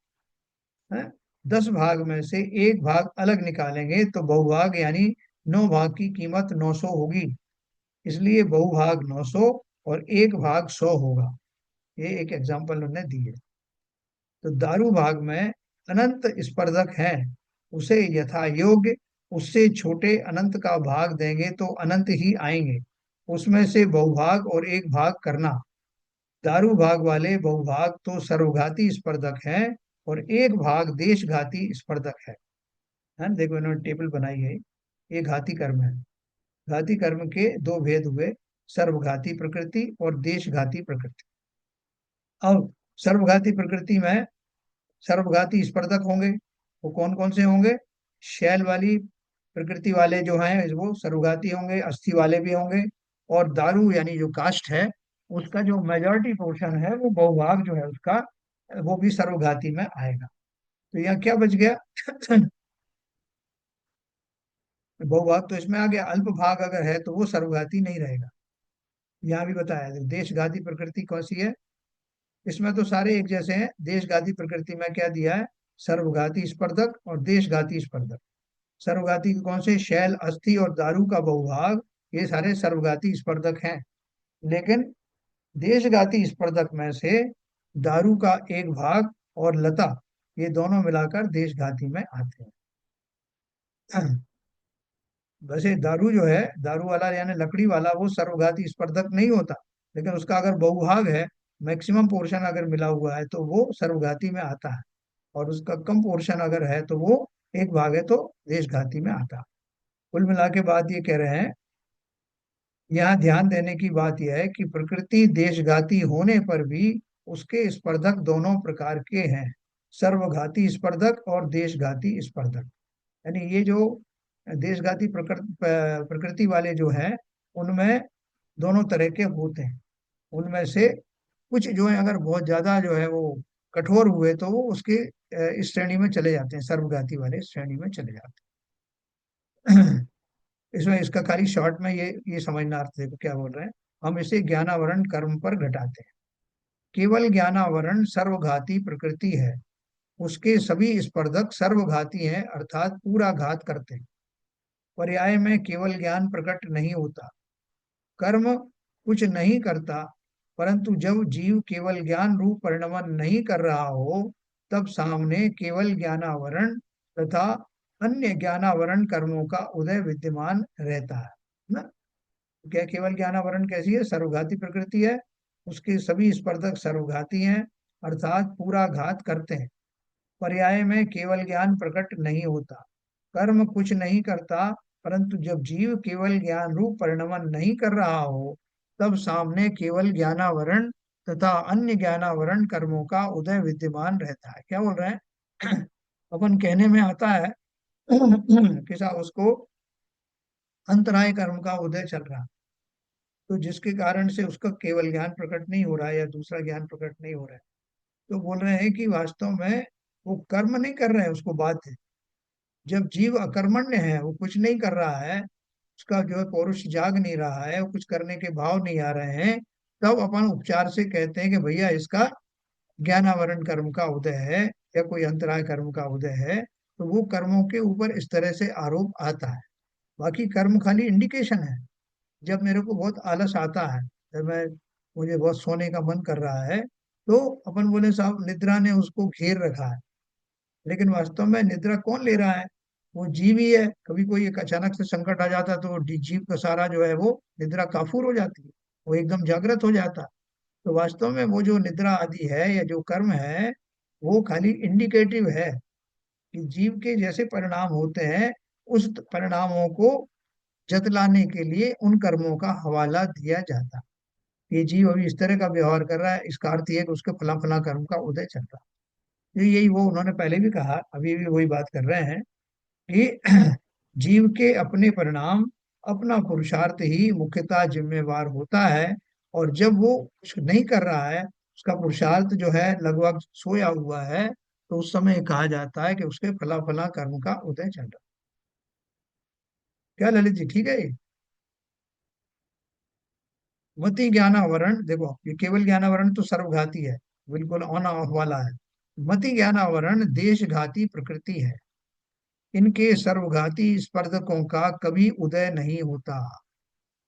Speaker 1: 10 भाग में से एक भाग अलग निकालेंगे तो बहुभाग यानी 9 भाग की कीमत 900 होगी, इसलिए बहुभाग 900 और एक भाग 100 होगा। ये एक एग्जांपल उन्होंने दी है। तो दारू भाग में अनंत स्पर्धक हैं, उसे यथा योग्य उससे छोटे अनंत का भाग देंगे तो अनंत ही आएंगे, उसमें से बहुभाग और एक भाग करना। दारू भाग वाले बहुभाग तो सर्वघाती स्पर्धक हैं और एक भाग देशघाती स्पर्धक है। देखो इन्होंने टेबल बनाई है, ये घाती कर्म है। घाती कर्म के दो भेद हुए, सर्वघाती प्रकृति और देशघाती प्रकृति। अब सर्वघाती प्रकृति में सर्वघाती स्पर्धक होंगे, वो कौन कौन से होंगे? शैल वाली प्रकृति वाले जो हैं वो सर्वघाती होंगे, अस्थि वाले भी होंगे, और दारू यानी जो कास्ट है उसका जो मेजॉरिटी पोर्शन है वो बहुभाग जो है उसका, वो भी सर्वघाती में आएगा। तो यहाँ क्या बच गया? बहुभाग तो इसमें आ गया, अल्प भाग अगर है तो वो सर्वघाती नहीं रहेगा। यहाँ भी बताया देशघाती प्रकृति कौन सी है, इसमें तो सारे एक जैसे हैं। देशघाती प्रकृति में क्या दिया है? सर्वघाती स्पर्धक और देशघाती स्पर्धक। सर्वघाती कौन से? शैल, अस्थि और दारू का बहुभाग, ये सारे सर्वघाती स्पर्धक हैं। लेकिन देशघाती स्पर्धक में से दारू का एक भाग और लता, ये दोनों मिलाकर देशघाती में आते हैं। वैसे दारू जो है, दारू वाला यानी लकड़ी वाला, वो सर्वघाती स्पर्धक नहीं होता, लेकिन उसका अगर बहुभाग है, मैक्सिमम पोर्शन अगर मिला हुआ है तो वो सर्वघाती में आता है, और उसका कम पोर्शन अगर है तो वो एक भाग है तो देशघाती में आता है। कुल मिला के बात ये कह रहे हैं, यहाँ ध्यान देने की बात यह है कि प्रकृति देशघाती होने पर भी उसके स्पर्धक दोनों प्रकार के हैं, सर्वघाती स्पर्धक और देशघाती स्पर्धक। यानी ये जो देशघाती प्रकृति वाले जो हैं उनमें दोनों तरह के होते हैं। उनमें से कुछ जो है अगर बहुत ज्यादा जो है वो कठोर हुए तो वो उसके इस श्रेणी में चले जाते हैं, सर्वघाती वाले श्रेणी में चले जाते हैं। इसमें इसका खाली शॉर्ट में ये समझना अर्थ देखो क्या बोल रहे हैं। हम इसे ज्ञानावरण कर्म पर घटाते हैं। केवल ज्ञानावरण सर्वघाती प्रकृति है, उसके सभी स्पर्धक सर्वघाती हैं, अर्थात पूरा घात करते हैं। पर्याय में केवल ज्ञान प्रकट नहीं होता, कर्म कुछ नहीं करता, परंतु जब जीव केवल ज्ञान रूप परिणमन नहीं कर रहा हो तब सामने केवल ज्ञानावरण तथा अन्य ज्ञानावरण कर्मों का उदय विद्यमान रहता है ना। क्या केवल ज्ञानावरण कैसी है? सर्वघाती प्रकृति है, उसके सभी स्पर्धक सर्वघाती हैं, अर्थात पूरा घात करते हैं। पर्याय में केवल ज्ञान प्रकट नहीं होता, कर्म कुछ नहीं करता, परंतु जब जीव केवल ज्ञान रूप परिणमन नहीं कर रहा हो तब सामने केवल ज्ञानावरण तथा अन्य ज्ञानावरण कर्मों का उदय विद्यमान रहता है। क्या बोल रहे हैं? अपन कहने में आता है कि साहब उसको अंतराय कर्म का उदय चल रहा है, तो जिसके कारण से उसका केवल ज्ञान प्रकट नहीं हो रहा है या दूसरा ज्ञान प्रकट नहीं हो रहा है। तो बोल रहे हैं कि वास्तव में वो कर्म नहीं कर रहे हैं, उसको बात है। जब जीव अकर्मण्य है, वो कुछ नहीं कर रहा है, उसका जो है पौरुष जाग नहीं रहा है, वो कुछ करने के भाव नहीं आ रहे हैं, तब अपन उपचार से कहते हैं कि भैया इसका ज्ञानावरण कर्म का उदय है या कोई अंतराय कर्म का उदय है। तो वो कर्मों के ऊपर इस तरह से आरोप आता है। बाकी कर्म खाली इंडिकेशन है। जब मेरे को बहुत आलस आता है, जब मैं मुझे बहुत सोने का मन कर रहा है, तो अपन बोले साहब निद्रा ने उसको घेर रखा है, लेकिन वास्तव में निद्रा कौन ले रहा है? वो जीव ही है। कभी कोई एक अचानक से संकट आ जाता है तो जीव का सारा जो है वो निद्रा काफूर हो जाती है, वो एकदम जागृत हो जाता है। तो वास्तव में वो जो निद्रा आदि है या जो कर्म है, वो खाली इंडिकेटिव है कि जीव के जैसे परिणाम होते हैं, उस परिणामों को जतलाने के लिए उन कर्मों का हवाला दिया जाता है। ये जीव अभी इस तरह का व्यवहार कर रहा है, इसका अर्थ ये है कि उसके फला फला कर्म का उदय चल रहा है। तो यही वो उन्होंने पहले भी कहा, अभी भी वही बात कर रहे हैं कि जीव के अपने परिणाम, अपना पुरुषार्थ ही मुख्यतः जिम्मेवार होता है। और जब वो कुछ नहीं कर रहा है, उसका पुरुषार्थ जो है लगभग सोया हुआ है, तो उस समय कहा जाता है कि उसके फला फला कर्म का उदय चल रहा है। क्या ललित जी, ठीक है ये? मति ज्ञानावरण, देखो ये केवल ज्ञानावरण तो सर्वघाती है, बिल्कुल ऑन ऑफ वाला है। मति ज्ञानावरण देशघाती प्रकृति है, इनके सर्वघाती स्पर्धकों का कभी उदय नहीं होता।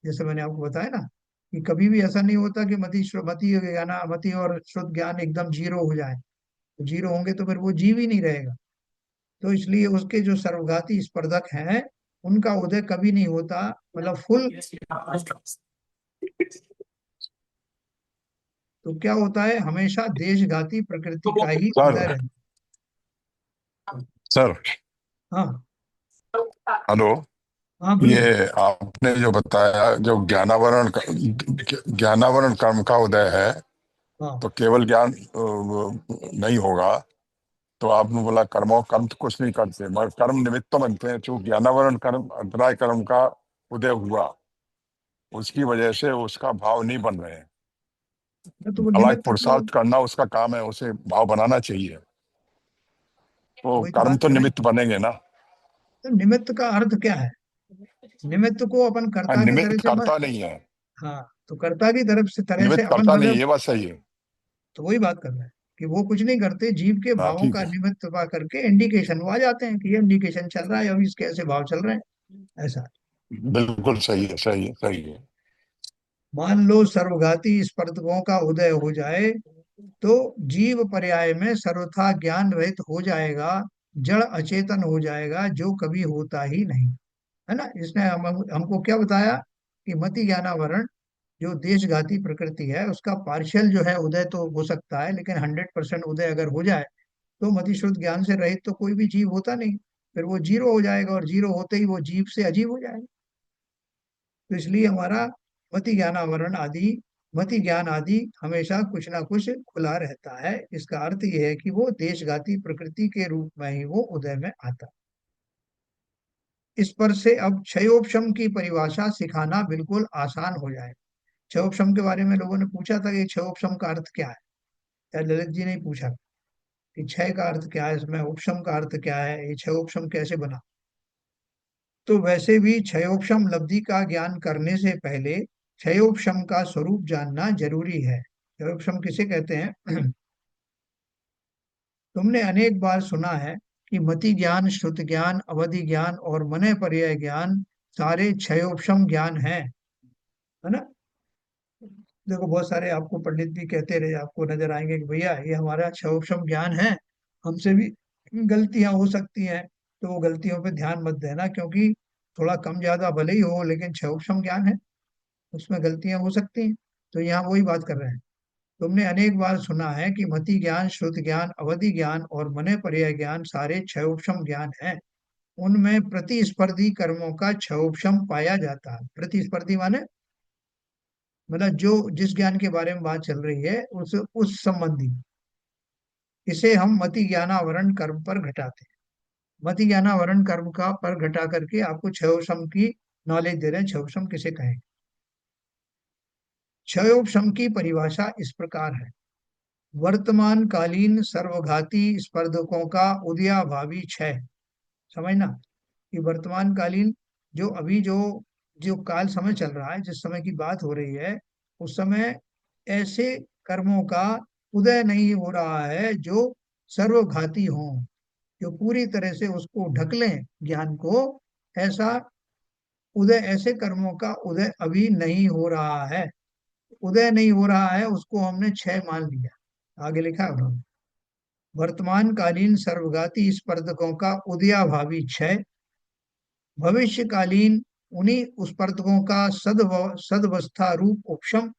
Speaker 1: जैसे मैंने आपको बताया ना, कि कभी भी ऐसा नहीं होता कि मति ज्ञान, मति और शुद्ध ज्ञान एकदम जीरो हो जाए। तो जीरो होंगे तो फिर वो जीव ही नहीं रहेगा। तो इसलिए उसके जो सर्वघाती स्पर्धक हैं, उनका उदय कभी नहीं होता, मतलब फुल। तो क्या होता है, हमेशा देशघाती प्रकृति का ही
Speaker 2: सर।
Speaker 1: उदय रहता
Speaker 2: सर।
Speaker 1: है। हाँ।
Speaker 2: हेलो।
Speaker 1: हाँ
Speaker 2: ये
Speaker 1: बोलिए।
Speaker 2: आपने जो बताया, जो ज्ञानावरण कर्म का उदय है,
Speaker 1: हाँ,
Speaker 2: तो केवल ज्ञान नहीं होगा। तो आपने बोला कर्मों कर्म तो कुछ नहीं करते, मगर कर्म निमित्त तो बनते हैं। जो ज्ञानावरण कर्म अंतराय कर्म का उदय हुआ, उसकी वजह से उसका भाव नहीं बन रहे हैं।
Speaker 1: तो वो
Speaker 2: हालांकि
Speaker 1: निमित्त को,
Speaker 2: पुरुषार्थ करना उसका काम है, उसे भाव बनाना चाहिए। तो
Speaker 1: वही तो
Speaker 2: कर्म
Speaker 1: बात
Speaker 2: तो
Speaker 1: कर रहे हैं।
Speaker 2: निमित्त बनेंगे ना।
Speaker 1: तो निमित्त का अर्थ क्या है? निमित्त को अपन
Speaker 2: हाँ,
Speaker 1: कर्ता की तरह
Speaker 2: निमित्त
Speaker 1: से मत।
Speaker 2: करता नहीं है।
Speaker 1: हाँ, तो कर्ता की तरह से
Speaker 2: निमित्त
Speaker 1: अपन
Speaker 2: करता नहीं है,
Speaker 1: मतलब,
Speaker 2: ये बात सही है।
Speaker 1: तो वही बात कर रहे हैं कि वो कुछ नहीं करते, जीव के
Speaker 2: हाँ,
Speaker 1: भावों
Speaker 2: ठीक
Speaker 1: का
Speaker 2: है।
Speaker 1: निमित्त पा करके इंडिकेशन वो आ जाते हैं कि ये इंडिकेशन चल रहा है, अभी इसके ऐसे भाव चल रहे हैं, ऐसा।
Speaker 2: बिल्कुल सही है, सही है, सही है।
Speaker 1: मान लो सर्वघाती स्पर्धकों का उदय हो जाए, तो जीव पर्याय में सर्वथा ज्ञान रहित हो जाएगा, जड़ अचेतन हो जाएगा, जो कभी होता ही नहीं। है ना? इसने हमको क्या बताया कि मति ज्ञानावरण जो देशघाती प्रकृति है, उसका पार्शियल जो है उदय तो हो सकता है, लेकिन 100% उदय अगर हो जाए, तो मति शुद्ध ज्ञान से रहित तो कोई भी जीव होता नहीं। फिर वो जीरो हो जाएगा, और जीरो होते ही वो जीव से अजीब हो जाएगा। तो इसलिए हमारा मति ज्ञानावरण आदि, मति ज्ञान आदि हमेशा कुछ ना कुछ खुला रहता है। इसका अर्थ यह है कि वो देशघाती प्रकृति के रूप में ही वो उदय में आता है। इस पर से अब क्षयोपशम की परिभाषा सिखाना बिल्कुल आसान हो जाए। क्षयोपशम के बारे में लोगों ने पूछा था कि क्षयोपशम का अर्थ क्या है। या ललित जी ने ही पूछा कि क्षय का अर्थ क्या है, इसमें उपशम का अर्थ क्या है, ये क्षयोपशम कैसे बना। तो वैसे भी क्षयोपशम लब्धि का ज्ञान करने से पहले क्षयोपशम का स्वरूप जानना जरूरी है। क्षयोपशम किसे कहते हैं? तुमने अनेक बार सुना है कि मति ज्ञान, श्रुत ज्ञान, अवधि ज्ञान और मने पर्याय ज्ञान सारे क्षयोपशम ज्ञान है ना? देखो बहुत सारे आपको पंडित भी कहते रहे, आपको नजर आएंगे कि भैया ये हमारा क्षयोपशम ज्ञान है, हमसे भी गलतियां हो सकती हैं, तो वो गलतियों पे ध्यान मत देना, क्योंकि थोड़ा कम ज्यादा भले ही हो, लेकिन क्षयोपशम ज्ञान है, उसमें गलतियां हो सकती हैं। तो यहाँ वही बात कर रहे हैं। तुमने अनेक बार सुना है कि मति ज्ञान, श्रुति ज्ञान, अवधि ज्ञान और मने पर्याय ज्ञान सारे क्षयोपशम ज्ञान हैं। उनमें प्रतिस्पर्धी कर्मों का क्षयोपशम पाया जाता है। प्रतिस्पर्धी माने मतलब जो जिस ज्ञान के बारे में बात चल रही है उस संबंधी, इसे हम मति ज्ञानावरण कर्म पर घटाते हैं। मति ज्ञानावरण कर्म का पर घटा करके आपको क्षयोपशम की नॉलेज दे रहे हैं। क्षयोपशम किसे कहें? क्षयोपशम की परिभाषा इस प्रकार है: वर्तमान कालीन सर्वघाती स्पर्धकों का उदयाभावी क्षय। समझना कि वर्तमान कालीन जो अभी जो जो काल समय चल रहा है, जिस समय की बात हो रही है, उस समय ऐसे कर्मों का उदय नहीं हो रहा है जो सर्वघाती हों, जो पूरी तरह से उसको ढक लें ज्ञान को। ऐसा उदय ऐसे कर्मों का उदय अभी नहीं हो रहा है। उदय नहीं हो रहा है उसको हमने क्षय मान लिया। आगे लिखा है उन्होंने, वर्तमान कालीन सर्वघाती स्पर्धकों का उदयाभावी क्षय, भविष्यकालीन उन्हीं स्पर्धकों का सदवस्था रूप उपशम,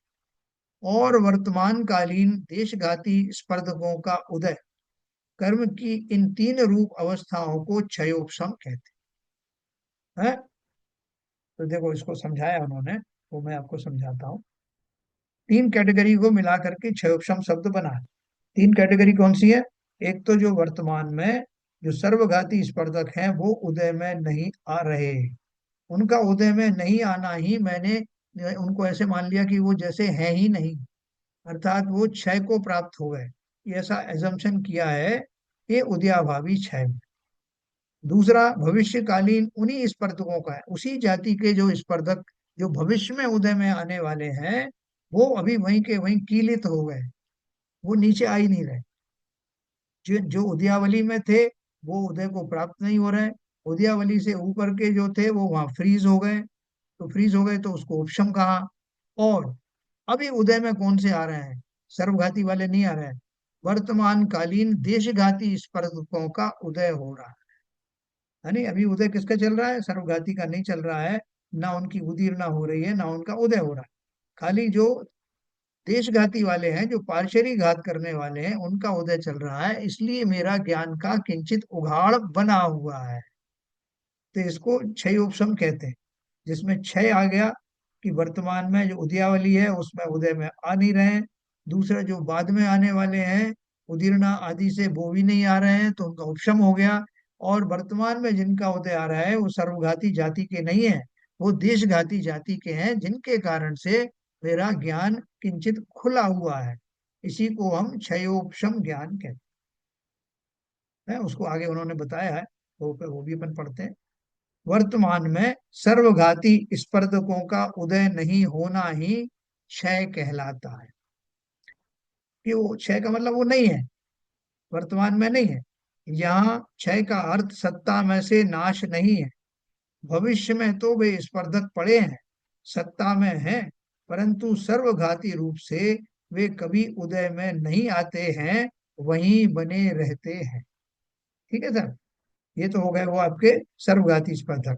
Speaker 1: और वर्तमान कालीन देशघाती स्पर्धकों का उदय। कर्म की इन तीन रूप अवस्थाओं को क्षयोपशम कहते हैं। तो देखो इसको समझाया उन्होंने, वो मैं आपको समझाता हूँ। तीन कैटेगरी को मिला करके क्षयोपशम शब्द बना है। तीन कैटेगरी कौन सी है? एक तो जो वर्तमान में जो सर्वघाती स्पर्धक हैं वो उदय में नहीं आ रहे, उनका उदय में नहीं आना ही मैंने उनको ऐसे मान लिया कि वो जैसे है ही नहीं, अर्थात वो क्षय को प्राप्त हो गए, ये ऐसा एजम्पशन किया है ये उदयाभावी क्षय में। दूसरा भविष्यकालीन उन्हीं स्पर्धकों का है, उसी जाति के जो स्पर्धक जो भविष्य में उदय में आने वाले हैं वो अभी वहीं के वहीं कीलित हो गए, वो नीचे आ ही नहीं रहे। जो जो उदयावली में थे वो उदय को प्राप्त नहीं हो रहे, उदयावली से ऊपर के जो थे वो वहां फ्रीज हो गए, तो फ्रीज हो गए तो उसको उपशम कहा। और अभी उदय में कौन से आ रहे हैं? सर्वघाती वाले नहीं आ रहे हैं, वर्तमान कालीन देशघाती स्पर्धकों का उदय हो रहा है नहीं। अभी उदय किसका चल रहा है? सर्वघाती का नहीं चल रहा है, ना उनकी उदीर्णा हो रही है ना उनका उदय हो रहा है। खाली जो देशघाती वाले हैं, जो पार्शरी घात करने वाले हैं, उनका उदय चल रहा है, इसलिए मेरा ज्ञान का किंचित उघाड़ बना हुआ है। तो इसको क्षय उपशम कहते हैं, जिसमें क्षय आ गया कि वर्तमान में जो उदयावली है उसमें उदय में आ नहीं रहे हैं। दूसरा जो बाद में आने वाले हैं उदीर्णा आदि से वो भी नहीं आ रहे हैं तो उनका उपशम हो गया। और वर्तमान में जिनका उदय आ रहा है वो सर्वघाती जाति के नहीं है, वो देशघाती जाति के हैं, जिनके कारण से मेरा ज्ञान किंचित खुला हुआ है। इसी को हम क्षयोपशम ज्ञान कहते हैं। उसको आगे उन्होंने बताया है, वो भी अपन पढ़ते हैं। वर्तमान में सर्वघाती स्पर्धकों का उदय नहीं होना ही क्षय कहलाता है। कि वो क्षय का मतलब वो नहीं है, वर्तमान में नहीं है। यहाँ क्षय का अर्थ सत्ता में से नाश नहीं है। भविष्य में तो वे स्पर्धक पड़े हैं, सत्ता में हैं, परंतु सर्वघाती रूप से वे कभी उदय में नहीं आते हैं, वहीं बने रहते हैं। ठीक है सर, ये तो हो गए वो आपके सर्वघाती स्पर्धक।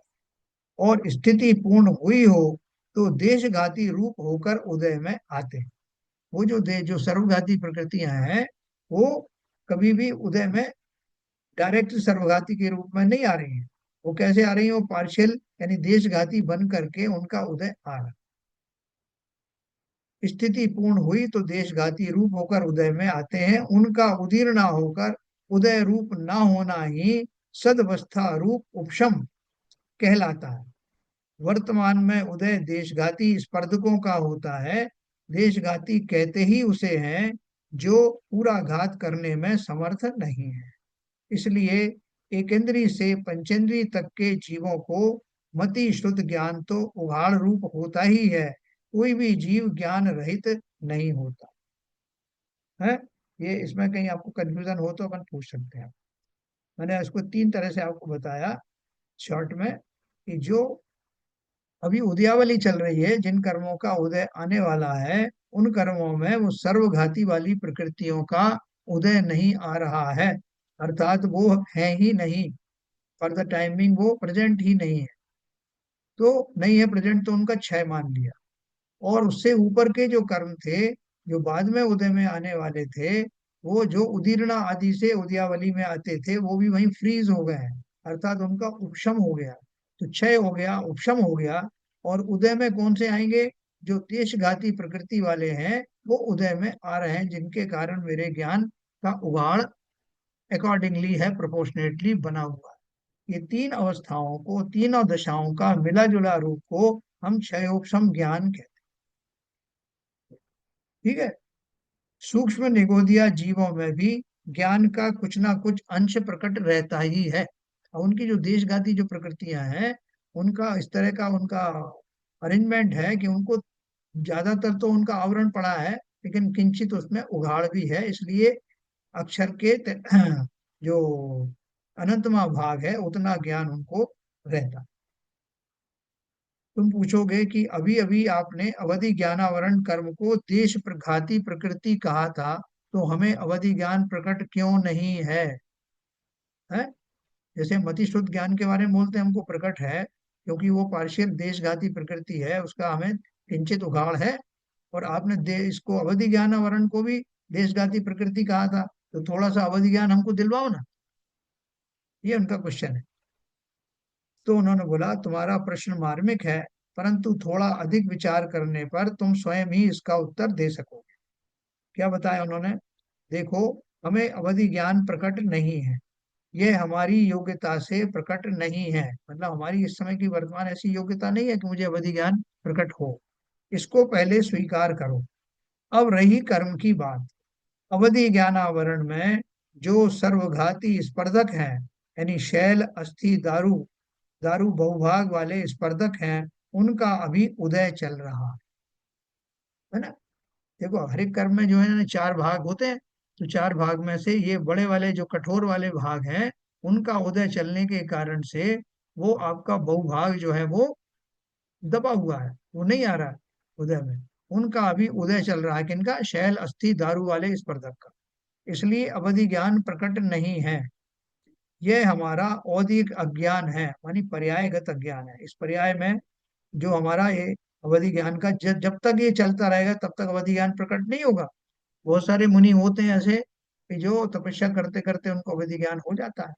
Speaker 1: और स्थिति पूर्ण हुई हो तो देशघाती रूप होकर उदय में आते हैं। वो जो जो सर्वघाती प्रकृतियां हैं वो कभी भी उदय में डायरेक्ट सर्वघाती के रूप में नहीं आ रही हैं। वो कैसे आ रही हैं? वो पार्शियल यानी देशघाती बन करके उनका उदय आ रहा है। स्थिति पूर्ण हुई तो देशघाती रूप होकर उदय में आते हैं, उनका उदीर्ण होकर उदय रूप न होना ही सदवस्था रूप उपशम कहलाता है। वर्तमान में उदय देशघाती स्पर्धकों का होता है। देशघाती कहते ही उसे हैं जो पूरा घात करने में समर्थ नहीं है। इसलिए एकेंद्री से पंचेंद्री तक के जीवों को मति शुद्ध ज्ञान तो उघाड़ रूप होता ही है, कोई भी जीव ज्ञान रहित नहीं होता है। ये इसमें कहीं आपको कंफ्यूजन हो तो अपन पूछ सकते हैं। मैंने इसको तीन तरह से आपको बताया शॉर्ट में, कि जो अभी उदयावली चल रही है, जिन कर्मों का उदय आने वाला है उन कर्मों में वो सर्वघाती वाली प्रकृतियों का उदय नहीं आ रहा है, अर्थात वो है ही नहीं। फॉर द टाइमिंग वो प्रेजेंट ही नहीं है, तो नहीं है प्रेजेंट तो उनका क्षय मान लिया। और उससे ऊपर के जो कर्म थे जो बाद में उदय में आने वाले थे, वो जो उदीर्णा आदि से उदयावली में आते थे वो भी वहीं फ्रीज हो गए हैं, अर्थात उनका उपशम हो गया। तो क्षय हो गया, उपशम हो गया। और उदय में कौन से आएंगे? जो देशघाती प्रकृति वाले हैं वो उदय में आ रहे हैं, जिनके कारण मेरे ज्ञान का उगाड़ अकॉर्डिंगली है, प्रोपोर्शनेटली बना हुआ है। ये तीन अवस्थाओं को, तीनों दशाओं का मिला जुला रूप को हम क्षयोपशम ज्ञान कहते हैं। ठीक है। सूक्ष्म निगोदिया जीवों में भी ज्ञान का कुछ ना कुछ अंश प्रकट रहता ही है। और उनकी जो देशघाती जो प्रकृतियां हैं उनका इस तरह का उनका अरेंजमेंट है कि उनको ज्यादातर तो उनका आवरण पड़ा है, लेकिन किंचित उसमें उघाड़ भी है, इसलिए अक्षर के जो अनंतमा भाग है उतना ज्ञान उनको रहता। तुम पूछोगे कि अभी अभी आपने अवधि ज्ञानावरण कर्म को देश प्रघाती प्रकृति कहा था, तो हमें अवधि ज्ञान प्रकट क्यों नहीं है? है, जैसे मति शुद्ध ज्ञान के बारे में बोलते हैं हमको प्रकट है, क्योंकि वो पार्शियल देशघाती प्रकृति है, उसका हमें किंचित उगाड़ है। और आपने इसको अवधि ज्ञान आवरण को भी देशघाती प्रकृति कहा था, तो थोड़ा सा अवधि ज्ञान हमको दिलवाओ ना। ये उनका क्वेश्चन है। तो उन्होंने बोला तुम्हारा प्रश्न मार्मिक है, परंतु थोड़ा अधिक विचार करने पर तुम स्वयं ही इसका उत्तर दे सकोगे। क्या बताया उन्होंने? देखो, हमें अवधि ज्ञान प्रकट नहीं है, ये हमारी योग्यता से प्रकट नहीं है, मतलब हमारी इस समय की वर्तमान ऐसी योग्यता नहीं है कि मुझे अवधि ज्ञान प्रकट हो। इसको पहले स्वीकार करो। अब रही कर्म की बात। अवधि ज्ञानावरण में जो सर्वघाती स्पर्धक हैं, यानी शैल अस्थि दारू दारू बहुभाग वाले स्पर्धक हैं, उनका अभी उदय चल रहा है ना। देखो, हर एक कर्म में जो है ना चार भाग होते हैं, तो चार भाग में से ये बड़े वाले जो कठोर वाले भाग हैं, उनका उदय चलने के कारण से वो आपका बहुभाग जो है वो दबा हुआ है, वो नहीं आ रहा है उदय में। उनका अभी उदय चल रहा है, किनका? शैल अस्थि दारू वाले स्पर्धक का। इसलिए अवधि ज्ञान प्रकट नहीं है। यह हमारा औदिक अज्ञान है, मानी पर्यायगत अज्ञान है। इस पर्याय में जो हमारा ये अवधि ज्ञान का जब तक ये चलता रहेगा तब तक अवधि ज्ञान प्रकट नहीं होगा। बहुत सारे मुनि होते हैं ऐसे कि जो तपस्या करते करते उनको अवधि ज्ञान हो जाता है।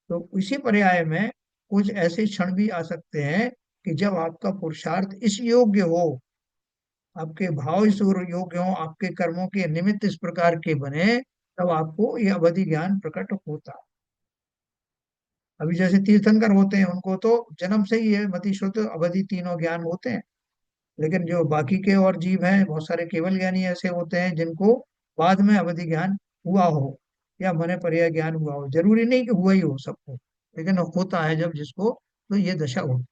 Speaker 1: तो इसी पर्याय में कुछ ऐसे क्षण भी आ सकते हैं कि जब आपका पुरुषार्थ इस योग्य हो, आपके भाव इस योग्य हो, आपके कर्मों के निमित्त इस प्रकार के बने, तब आपको ये अवधि ज्ञान प्रकट होता है। अभी जैसे तीर्थंकर होते हैं, उनको तो जन्म से ही है मति शुद्ध अवधि तीनों ज्ञान होते हैं। लेकिन जो बाकी के और जीव हैं, बहुत सारे केवल ज्ञानी ऐसे होते हैं जिनको बाद में अवधि ज्ञान हुआ हो या मने पर्याय ज्ञान हुआ हो। जरूरी नहीं कि हुआ ही हो सबको, लेकिन होता है जब जिसको, तो ये दशा हो।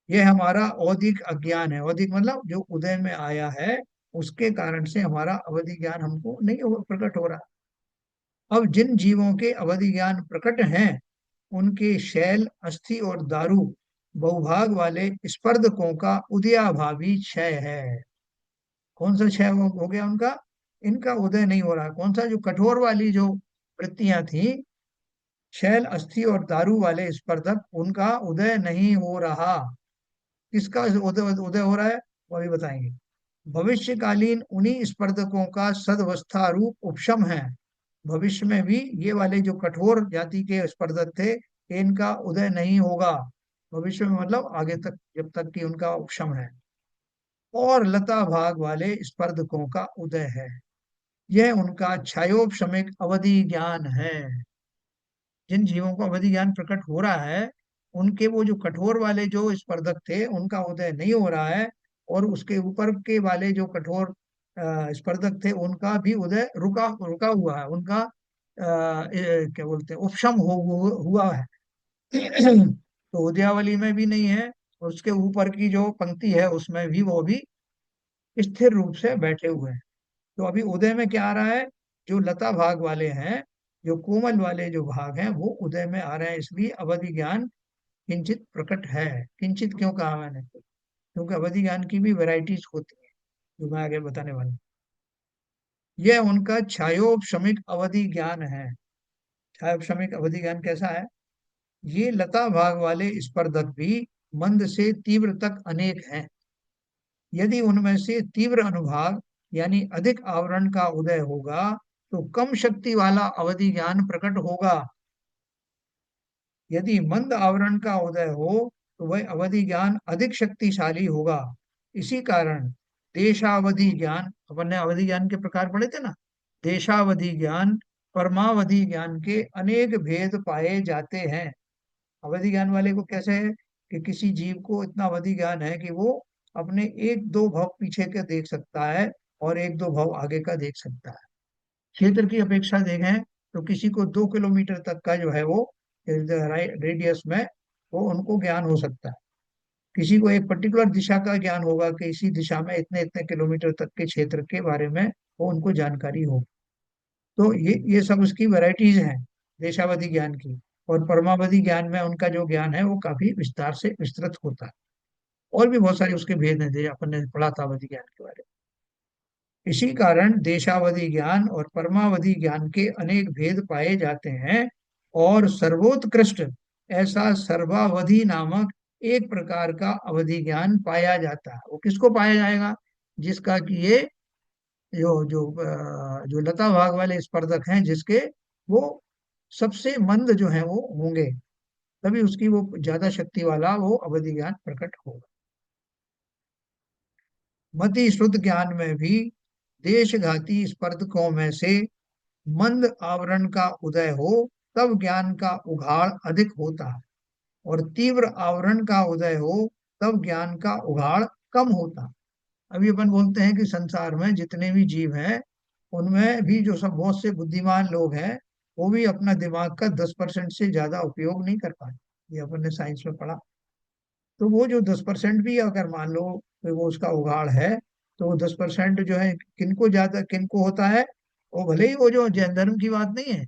Speaker 1: ये हमारा औदिक अज्ञान है। औदिक मतलब जो उदय में आया है, उसके कारण से हमारा अवधि ज्ञान हमको नहीं प्रकट हो रहा। अब जिन जीवों के अवधि ज्ञान प्रकट हैं, उनके शैल अस्थि और दारू बहुभाग वाले स्पर्धकों का उदयाभावी क्षय है। कौन सा क्षय हो गया उनका? इनका उदय नहीं हो रहा। कौन सा? जो कठोर वाली जो वृत्तियां थी, शैल अस्थि और दारू वाले स्पर्धक, उनका उदय नहीं हो रहा। किसका उदय उदय हो रहा है, वो अभी बताएंगे। भविष्यकालीन उन्हीं स्पर्धकों का सदवस्था रूप उपशम है। भविष्य में भी ये वाले जो कठोर जाति के स्पर्धक थे, इनका उदय नहीं होगा भविष्य में, मतलब आगे तक, जब तक कि उनका उपशम है। और लता भाग वाले स्पर्धकों का उदय है। यह उनका क्षयोपशमिक अवधि ज्ञान है। जिन जीवों को अवधि ज्ञान प्रकट हो रहा है, उनके वो जो कठोर वाले जो स्पर्धक थे, उनका उदय नहीं हो रहा है। और उसके ऊपर के वाले जो कठोर स्पर्धक थे, उनका भी उदय रुका रुका हुआ है। उनका क्या बोलते हैं, उपशम हुआ है। तो उदयावली में भी नहीं है, और उसके ऊपर की जो पंक्ति है उसमें भी वो भी स्थिर रूप से बैठे हुए हैं। तो अभी उदय में क्या आ रहा है? जो लता भाग वाले हैं, जो कोमल वाले जो भाग हैं, वो उदय में आ रहे हैं। इसलिए अवधि ज्ञान किंचित प्रकट है। किंचित क्यों कहा मैंने? क्योंकि अवधि ज्ञान की भी वैरायटीज होती है, जो मैं आगे बताने वाला हूँ। यह उनका छायोपशमिक अवधि ज्ञान है। छायोपशमिक अवधि ज्ञान कैसा है? ये लता भाग वाले स्पर्धक भी मंद से तीव्र तक अनेक हैं। यदि उनमें से तीव्र अनुभाग यानी अधिक आवरण का उदय होगा, तो कम शक्ति वाला अवधि ज्ञान प्रकट होगा। यदि मंद आवरण का उदय हो, तो वह अवधि ज्ञान अधिक शक्तिशाली होगा। इसी कारण देशावधि ज्ञान, अपन ने अवधि ज्ञान के प्रकार पढ़े थे ना, देशावधि ज्ञान परमावधि ज्ञान के अनेक भेद पाए जाते हैं। अवधि ज्ञान वाले को कैसे है कि किसी जीव को इतना अवधि ज्ञान है कि वो अपने एक दो भव पीछे के देख सकता है और एक दो भव आगे का देख सकता है। क्षेत्र की अपेक्षा देखें तो किसी को 2 किलोमीटर तक का जो है वो रेडियस में वो उनको ज्ञान हो सकता है। किसी को एक पर्टिकुलर दिशा का ज्ञान होगा कि इसी दिशा में इतने इतने किलोमीटर तक के क्षेत्र के बारे में वो उनको जानकारी हो। तो ये सब उसकी वैरायटीज हैं देशावधि ज्ञान की। और परमावधि ज्ञान में उनका जो ज्ञान है वो काफी विस्तार से विस्तृत होता है। और भी बहुत सारे उसके भेद हैं, जैसे अपन ने पढ़ा था अवधि ज्ञान के बारे में। इसी कारण देशावधि ज्ञान और परमावधि ज्ञान के अनेक भेद पाए जाते हैं, और सर्वोत्कृष्ट ऐसा सर्वावधि नामक एक प्रकार का अवधि ज्ञान पाया जाता है। वो किसको पाया जाएगा? जिसका कि ये जो लता भाग वाले स्पर्धक हैं, जिसके वो सबसे मंद जो है वो होंगे, तभी उसकी वो ज्यादा शक्ति वाला वो अवधि ज्ञान प्रकट होगा। मति श्रुत ज्ञान में भी देशघाती स्पर्धकों में से मंद आवरण का उदय हो तब ज्ञान का उघाड़ अधिक होता है, और तीव्र आवरण का उदय हो तब ज्ञान का उघाड़ कम होता है। अभी अपन बोलते हैं कि संसार में जितने भी जीव हैं, उनमें भी जो सब बहुत से बुद्धिमान लोग हैं, वो भी अपना दिमाग का 10% से ज्यादा उपयोग नहीं कर पाते। ये अपन ने साइंस में पढ़ा। तो वो जो 10% भी अगर मान लो कि वो उसका उगाड़ है, तो वो 10% जो है किनको ज्यादा किनको होता है? वो भले ही वो जो जैन धर्म की बात नहीं है,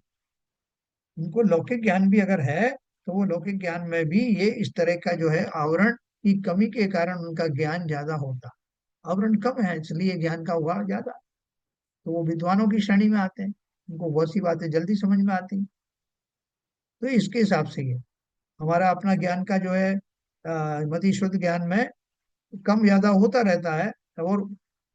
Speaker 1: उनको लौकिक ज्ञान भी अगर है, तो वो लौकिक ज्ञान में भी ये इस तरह का जो है आवरण की कमी के कारण उनका ज्ञान ज्यादा होता। आवरण कम है इसलिए ज्ञान का उगाड़ ज्यादा। तो वो विद्वानों की श्रेणी में आते हैं, उनको बहुत सी बातें जल्दी समझ में आती हैं। तो इसके हिसाब से ये हमारा अपना ज्ञान का जो है मति शुद्ध ज्ञान में कम ज्यादा होता रहता है, और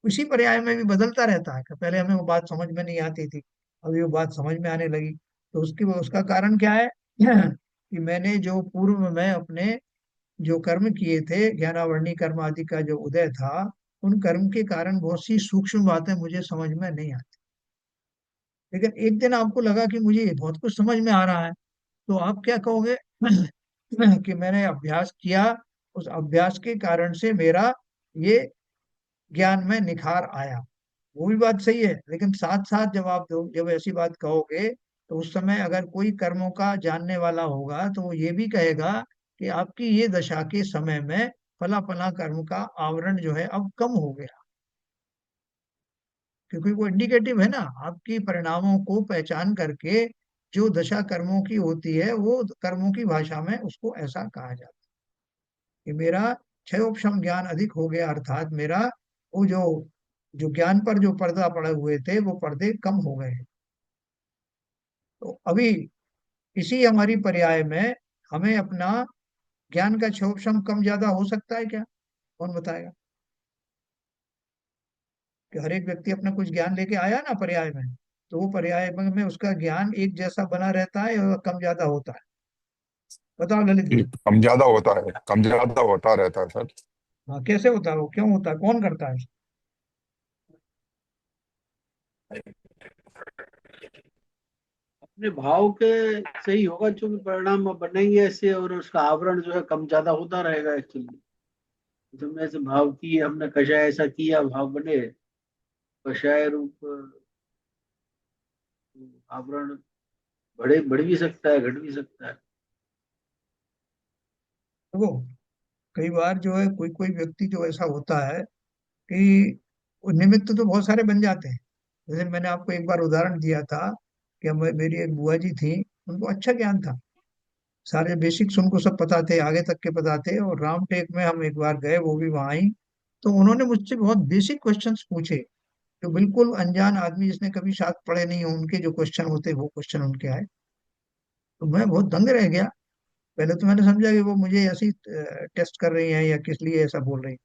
Speaker 1: उसी पर्याय में भी बदलता रहता है। कि पहले हमें वो बात समझ में नहीं आती थी, अभी वो बात समझ में आने लगी। तो उसका कारण क्या है? कि मैंने जो पूर्व में अपने जो कर्म किए थे, ज्ञानावरणी कर्म आदि का जो उदय था, उन कर्म के कारण बहुत सी सूक्ष्म बातें मुझे समझ में नहीं आती। लेकिन एक दिन आपको लगा कि मुझे ये बहुत कुछ समझ में आ रहा है, तो आप क्या कहोगे? कि मैंने अभ्यास किया, उस अभ्यास के कारण से मेरा ये ज्ञान में निखार आया। वो भी बात सही है, लेकिन साथ साथ जब ऐसी बात कहोगे, तो उस समय अगर कोई कर्मों का जानने वाला होगा, तो वो ये भी कहेगा कि आपकी ये दशा के समय में फला फला कर्म का आवरण जो है अब कम हो गया। क्योंकि वो इंडिकेटिव है ना, आपकी परिणामों को पहचान करके जो दशा कर्मों की होती है, वो कर्मों की भाषा में उसको ऐसा कहा जाता है कि मेरा क्षयोपशम ज्ञान अधिक हो गया, अर्थात मेरा वो जो जो ज्ञान पर जो पर्दा पड़े हुए थे, वो पर्दे कम हो गए हैं। तो अभी इसी हमारी पर्याय में हमें अपना ज्ञान का क्षोभशम कम ज्यादा हो सकता है क्या? कौन बताएगा? कि हर एक व्यक्ति अपना कुछ ज्ञान लेके आया ना पर्याय में, तो वो पर्याय में उसका ज्ञान एक जैसा बना रहता है और कम ज्यादा होता है? बताओ ललित
Speaker 2: ये
Speaker 1: भैया।
Speaker 2: कम ज्यादा होता है, कम ज्यादा होता रहता है सर।
Speaker 1: हाँ, कैसे होता है? वो क्यों होता है? कौन करता है?
Speaker 3: अपने भाव के से ही होगा, जो भी परिणाम बनेंगे ऐसे, और उसका आवरण जो है कम ज्यादा होता रहेगा एक्चुअली। तुमने ऐसे भाव किए, हमने कषाय ऐसा किया, भाव बने कषाय रूप, आवरण बढ़ भी सकता है, घट भी सकता है।
Speaker 1: देखो, कई बार जो है कोई कोई व्यक्ति जो ऐसा होता है कि वो निमित्त तो बहुत सारे बन जाते हैं। जैसे मैंने आपको एक बार उदाहरण दिया था कि मेरी एक बुआ जी थी, उनको अच्छा ज्ञान था, सारे बेसिक्स उनको सब पता थे, आगे तक के पता थे। और रामटेक में हम एक बार गए, वो भी वहां आई, तो उन्होंने मुझसे बहुत बेसिक क्वेश्चंस पूछे, जो बिल्कुल अनजान आदमी जिसने कभी शास्त्र पढ़े नहीं हो, उनके जो क्वेश्चन होते वो क्वेश्चन उनके आए। तो मैं बहुत दंग रह गया। पहले तो मैंने समझा कि वो मुझे ऐसी टेस्ट कर रही हैं या किस लिए ऐसा बोल रही हैं।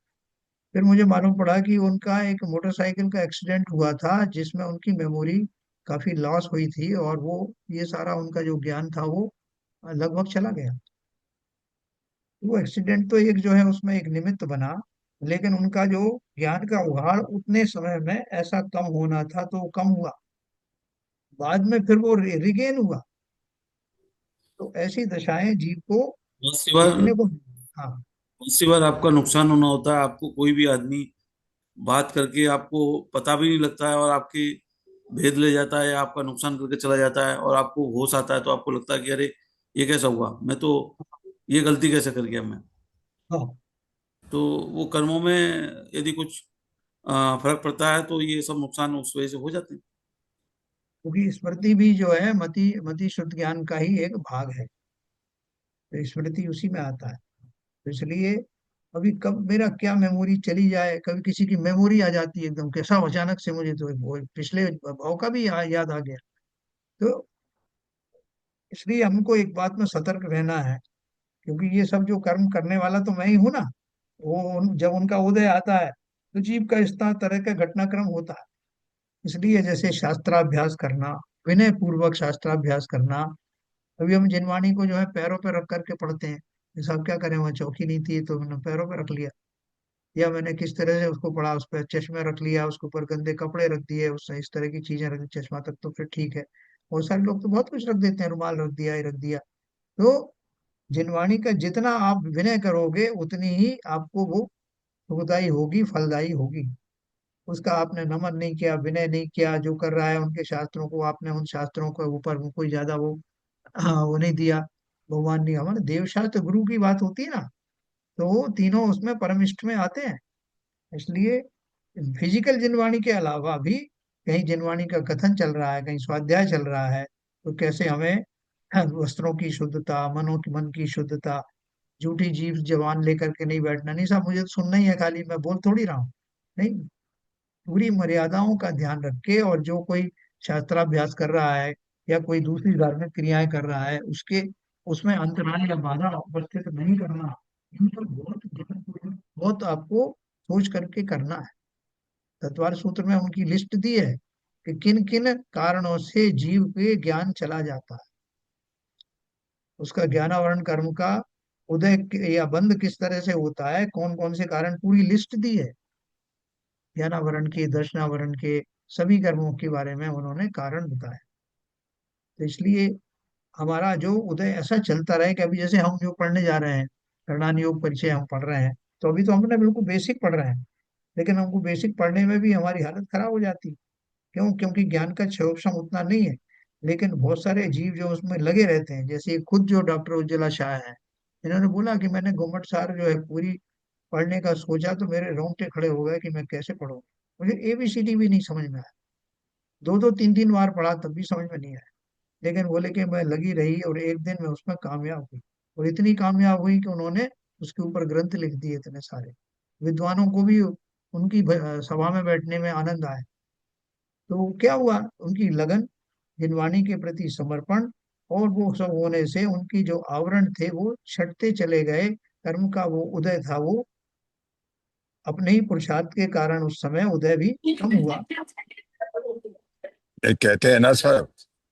Speaker 1: फिर मुझे मालूम पड़ा कि उनका एक मोटरसाइकिल का एक्सीडेंट हुआ था, जिसमें उनकी मेमोरी काफी लॉस हुई थी, और वो ये सारा उनका जो ज्ञान था वो लगभग चला गया। वो एक्सीडेंट तो एक जो है उसमें एक निमित्त बना, लेकिन उनका जो ज्ञान का उघाड़ उतने समय में ऐसा कम होना था तो वो कम हुआ, बाद में फिर वो रिगेन हुआ। तो ऐसी दशाएं जीव को
Speaker 4: बहुत सी बार
Speaker 1: देखने को। हाँ।
Speaker 4: बहुत सी बार आपका नुकसान होना होता है। आपको कोई भी आदमी बात करके आपको पता भी नहीं लगता है, और आपकी भेद ले जाता है, आपका नुकसान करके चला जाता है, और आपको होश आता है तो आपको लगता है कि अरे ये कैसा हुआ, मैं तो ये गलती कैसे कर गया मैं।
Speaker 1: हाँ,
Speaker 4: तो वो कर्मों में यदि कुछ फर्क पड़ता है तो ये सब नुकसान उस वजह से हो जाते हैं।
Speaker 1: क्योंकि स्मृति भी जो है मति मति शुद्ध ज्ञान का ही एक भाग है, तो स्मृति उसी में आता है। तो इसलिए अभी कब मेरा क्या मेमोरी चली जाए, कभी किसी की मेमोरी आ जाती है एकदम, कैसा अचानक से मुझे तो वो पिछले भाव का भी याद आ गया। तो इसलिए हमको एक बात में सतर्क रहना है, क्योंकि ये सब जो कर्म करने वाला तो मैं ही हूं ना। जब उनका उदय आता है तो जीव का इस तरह का घटनाक्रम होता है। इसलिए जैसे शास्त्राभ्यास करना, विनय पूर्वक शास्त्राभ्यास करना। अभी हम जिनवाणी को जो है पैरों पे रख करके पढ़ते हैं। जैसे अब क्या करें, वहाँ चौकी नहीं थी तो मैंने पैरों पे रख लिया, या मैंने किस तरह से उसको पढ़ा, उस पर चश्मे रख लिया, उसके ऊपर गंदे कपड़े रख दिए, उससे इस तरह की चीजें रख दी, चश्मा तक तो फिर ठीक है। बहुत सारे लोग तो बहुत कुछ रख देते हैं, रुमाल रख दिया, ये रख दिया। तो जिनवाणी का जितना आप विनय करोगे उतनी ही आपको वो सुखदाई होगी, फलदायी होगी। उसका आपने नमन नहीं किया, विनय नहीं किया, जो कर रहा है उनके शास्त्रों को आपने उन शास्त्रों के ऊपर वो कोई ज्यादा वो वो नहीं दिया, भगवान नहीं, हमारे देव शास्त्र गुरु की बात होती है ना, तो वो तीनों उसमें परमिष्ट में आते हैं। इसलिए फिजिकल जिनवाणी के अलावा भी कहीं जिनवाणी का कथन चल रहा है, कहीं स्वाध्याय चल रहा है, तो कैसे हमें वस्त्रों की शुद्धता, मन की शुद्धता, झूठी जीभ जबान लेकर के नहीं बैठना। नहीं साहब, मुझे तो सुनना ही है खाली, मैं बोल थोड़ी रहा हूँ। नहीं, पूरी मर्यादाओं का ध्यान रख के, और जो कोई शास्त्राभ्यास कर रहा है या कोई दूसरी धार्मिक क्रियाएं कर रहा है, उसके उसमें अंतराल या बाधा उपस्थित नहीं करना। इन पर बहुत ध्यानपूर्वक, बहुत आपको सोच करके करना है। तत्वार सूत्र में उनकी लिस्ट दी है कि किन किन कारणों से जीव के ज्ञान चला जाता है, उसका ज्ञानावरण कर्म का या बंद किस तरह से होता है, कौन कौन से कारण, पूरी लिस्ट दी है। ज्ञानावरण के, दर्शनावरण के, सभी कर्मों के बारे में उन्होंने कारण बताया। तो इसलिए हमारा जो उदय ऐसा चलता रहे कि अभी जैसे हम जो पढ़ने जा रहे हैं, करणान योग परिचय हम पढ़ रहे हैं, तो अभी तो हमने बिल्कुल बेसिक पढ़ रहे हैं, लेकिन हमको बेसिक पढ़ने में भी हमारी हालत खराब हो जाती है। क्यों? क्योंकि ज्ञान का क्षोभम उतना नहीं है। लेकिन बहुत सारे जीव जो उसमें लगे रहते हैं, जैसे खुद जो डॉक्टर उज्ज्वला शाह है, इन्होंने बोला कि मैंने घुम्मट सार जो है पूरी पढ़ने का सोचा तो मेरे रोंगटे खड़े हो गए कि मैं कैसे पढ़ूं। मुझे एबीसीडी भी नहीं समझ में आया, दो दो तीन तीन बार पढ़ा तब भी समझ में नहीं आया। लेकिन बोले कि मैं लगी रही और एक दिन में उसमें कामयाब हुई, और इतनी कामयाब हुई कि उन्होंने उसके ऊपर ग्रंथ लिख दिए इतने सारे। विद्वानों को भी उनकी सभा में बैठने में आनंद आया। तो क्या हुआ, उनकी लगन, जिनवाणी के प्रति समर्पण, और वो सब होने से उनकी जो आवरण थे वो छटते चले गए। कर्म का वो उदय था, वो अपने ही पुरुषार्थ के कारण उस समय उदय भी कम हुआ।
Speaker 2: ये कहते हैं ना सर,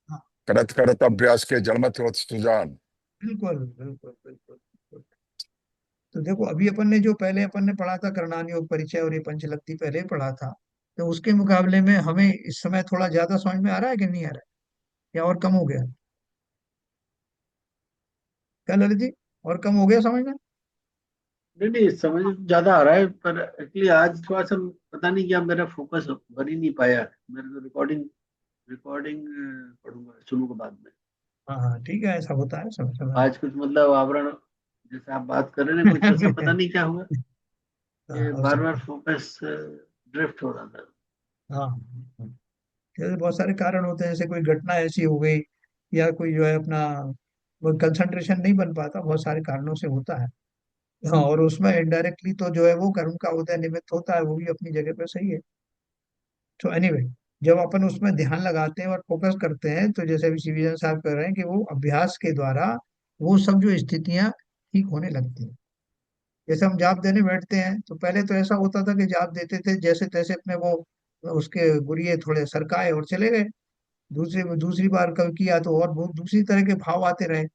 Speaker 1: हाँ,
Speaker 2: करत करत अभ्यास के जड़मत होत सुजान।
Speaker 1: बिल्कुल बिल्कुल बिल्कुल बिल्कुल। तो देखो, अभी अपन ने जो पहले अपन ने पढ़ा था करणान योग परिचय, और ये पंचलक्ति पहले ही पढ़ा था, तो उसके मुकाबले में हमें इस समय थोड़ा ज्यादा समझ में आ रहा है कि नहीं आ रहा है, या और कम हो गया? क्या ललित जी, और कम हो गया समझ में?
Speaker 3: नहीं नहीं, समझ ज्यादा आ रहा है, पर एक्चुअली आज थोड़ा सा पता नहीं क्या मेरा फोकस बन ही नहीं पाया। मेरे को रिकॉर्डिंग रिकॉर्डिंग पढ़ूंगा, सुनूंगा बाद में।
Speaker 1: हाँ हाँ, ठीक है, ऐसा होता है, समय समय
Speaker 3: आज कुछ मतलब आवरण, जैसे आप बात कर रहे हैं, कुछ ऐसा पता नहीं क्या हुआ
Speaker 1: हाँ,
Speaker 3: कि
Speaker 1: हो
Speaker 3: बार बार
Speaker 1: सकता है।
Speaker 3: फोकस ड्रिफ्ट हो रहा था।
Speaker 1: हाँ हाँ। जैसे बहुत सारे कारण होते हैं, जैसे कोई घटना ऐसी हो गई, या कोई जो है अपना वो कंसंट्रेशन नहीं बन पाता, बहुत सारे कारणों से होता है। हाँ, और उसमें इनडायरेक्टली तो जो है वो कर्म का उदय निमित्त होता है, वो भी अपनी जगह पे सही है। तो एनीवे, जब अपन उसमें ध्यान लगाते हैं और फोकस करते हैं, तो जैसे अभी सीवीजन साहब कह रहे हैं कि वो अभ्यास के द्वारा वो सब जो स्थितियां ठीक होने लगती हैं। जैसे हम जाप देने बैठते हैं, तो पहले तो ऐसा होता था कि जाप देते थे जैसे तैसे अपने वो उसके गुरिये थोड़े सरकाए और चले गए। दूसरी दूसरी बार कल किया तो और बहुत दूसरी तरह के भाव आते रहे।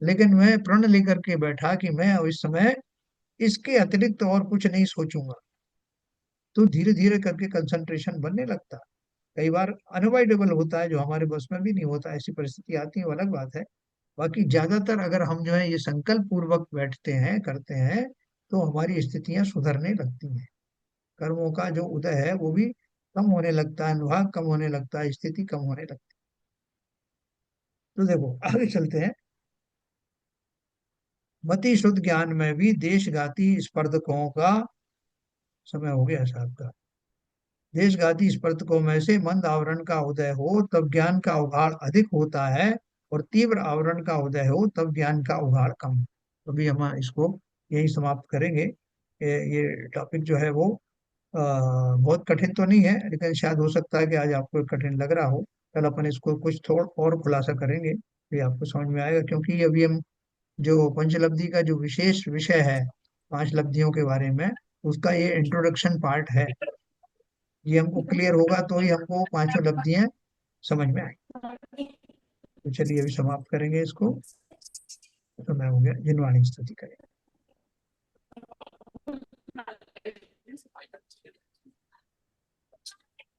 Speaker 1: लेकिन मैं प्रण लेकर के बैठा कि मैं इस समय इसके अतिरिक्त और कुछ नहीं सोचूंगा, तो धीरे धीरे करके कंसंट्रेशन बनने लगता। कई बार अनअवॉइडेबल होता है, जो हमारे बस में भी नहीं होता, ऐसी परिस्थिति आती है, वो अलग बात है। बाकी ज्यादातर अगर हम जो है ये संकल्प पूर्वक बैठते हैं, करते हैं, तो हमारी स्थितियां सुधरने लगती हैं। कर्मों का जो उदय है वो भी कम होने लगता है, अनुभाग कम होने लगता है, स्थिति कम होने लगती है। तो देखो आगे चलते हैं। मति शुद्ध ज्ञान में भी देशघाती स्पर्धकों का समय हो गया साहब का। देशघाती स्पर्धकों में से मंद आवरण का उदय हो तब ज्ञान का उघाड़ अधिक होता है, और तीव्र आवरण का उदय हो तब ज्ञान का उघाड़ कम। तो अभी हम इसको यही समाप्त करेंगे। ये टॉपिक जो है वो बहुत कठिन तो नहीं है, लेकिन शायद हो सकता है कि आज आपको कठिन लग रहा हो। कल अपन इसको कुछ थोड़ा और खुलासा करेंगे, ये आपको समझ में आएगा, क्योंकि अभी हम जो पंचलब्धि का जो विशेष विषय है, 5 लब्धियों के बारे में, उसका ये इंट्रोडक्शन पार्ट है। ये हमको क्लियर होगा तो ही हमको 5 लब्धियां समझ में आएंगी। तो चलिए अभी समाप्त करेंगे इसको। तो मैं हो गया, जिनवाणी स्तुति करें।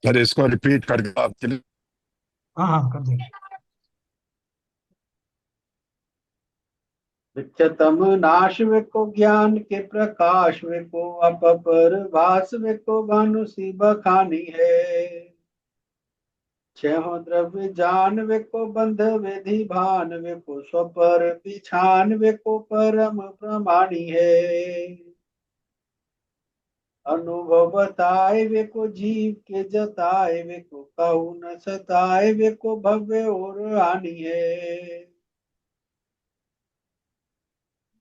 Speaker 2: सर इसको रिपीट करके आपके लिए।
Speaker 1: हाँ हाँ, कर देंगे।
Speaker 3: नित्यतम नाश वे को ज्ञान के प्रकाश वे को अपपर भास वे को भानु सी बखानी है। छहो द्रव्य जान वे को बंध विधि भान वे को स्वपर पिछान वे को परम प्रमाणी है। अनुभव बताए वे को जीव के जताए वे को कहू न सताए वे को भव्य और हानि है।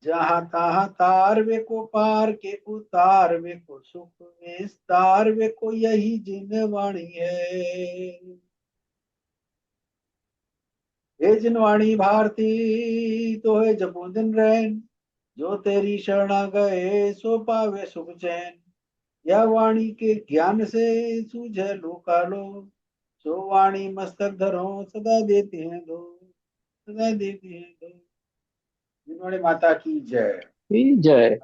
Speaker 3: जहाँ तहाँ तार वे को पार के उतार वे को सुख विस्तार वे को यही जिन वाणी है। हे जिनवाणी भारती तो है जपो दिन रैन, जो तेरी शरणा गए सो पावे सुख चैन। यह वाणी के ज्ञान से सूझे लोकालो, सो वाणी मस्तक धरो सदा देते हैं दो, सदा देते हैं दो। जिनवाणी माता की जय।
Speaker 5: जय।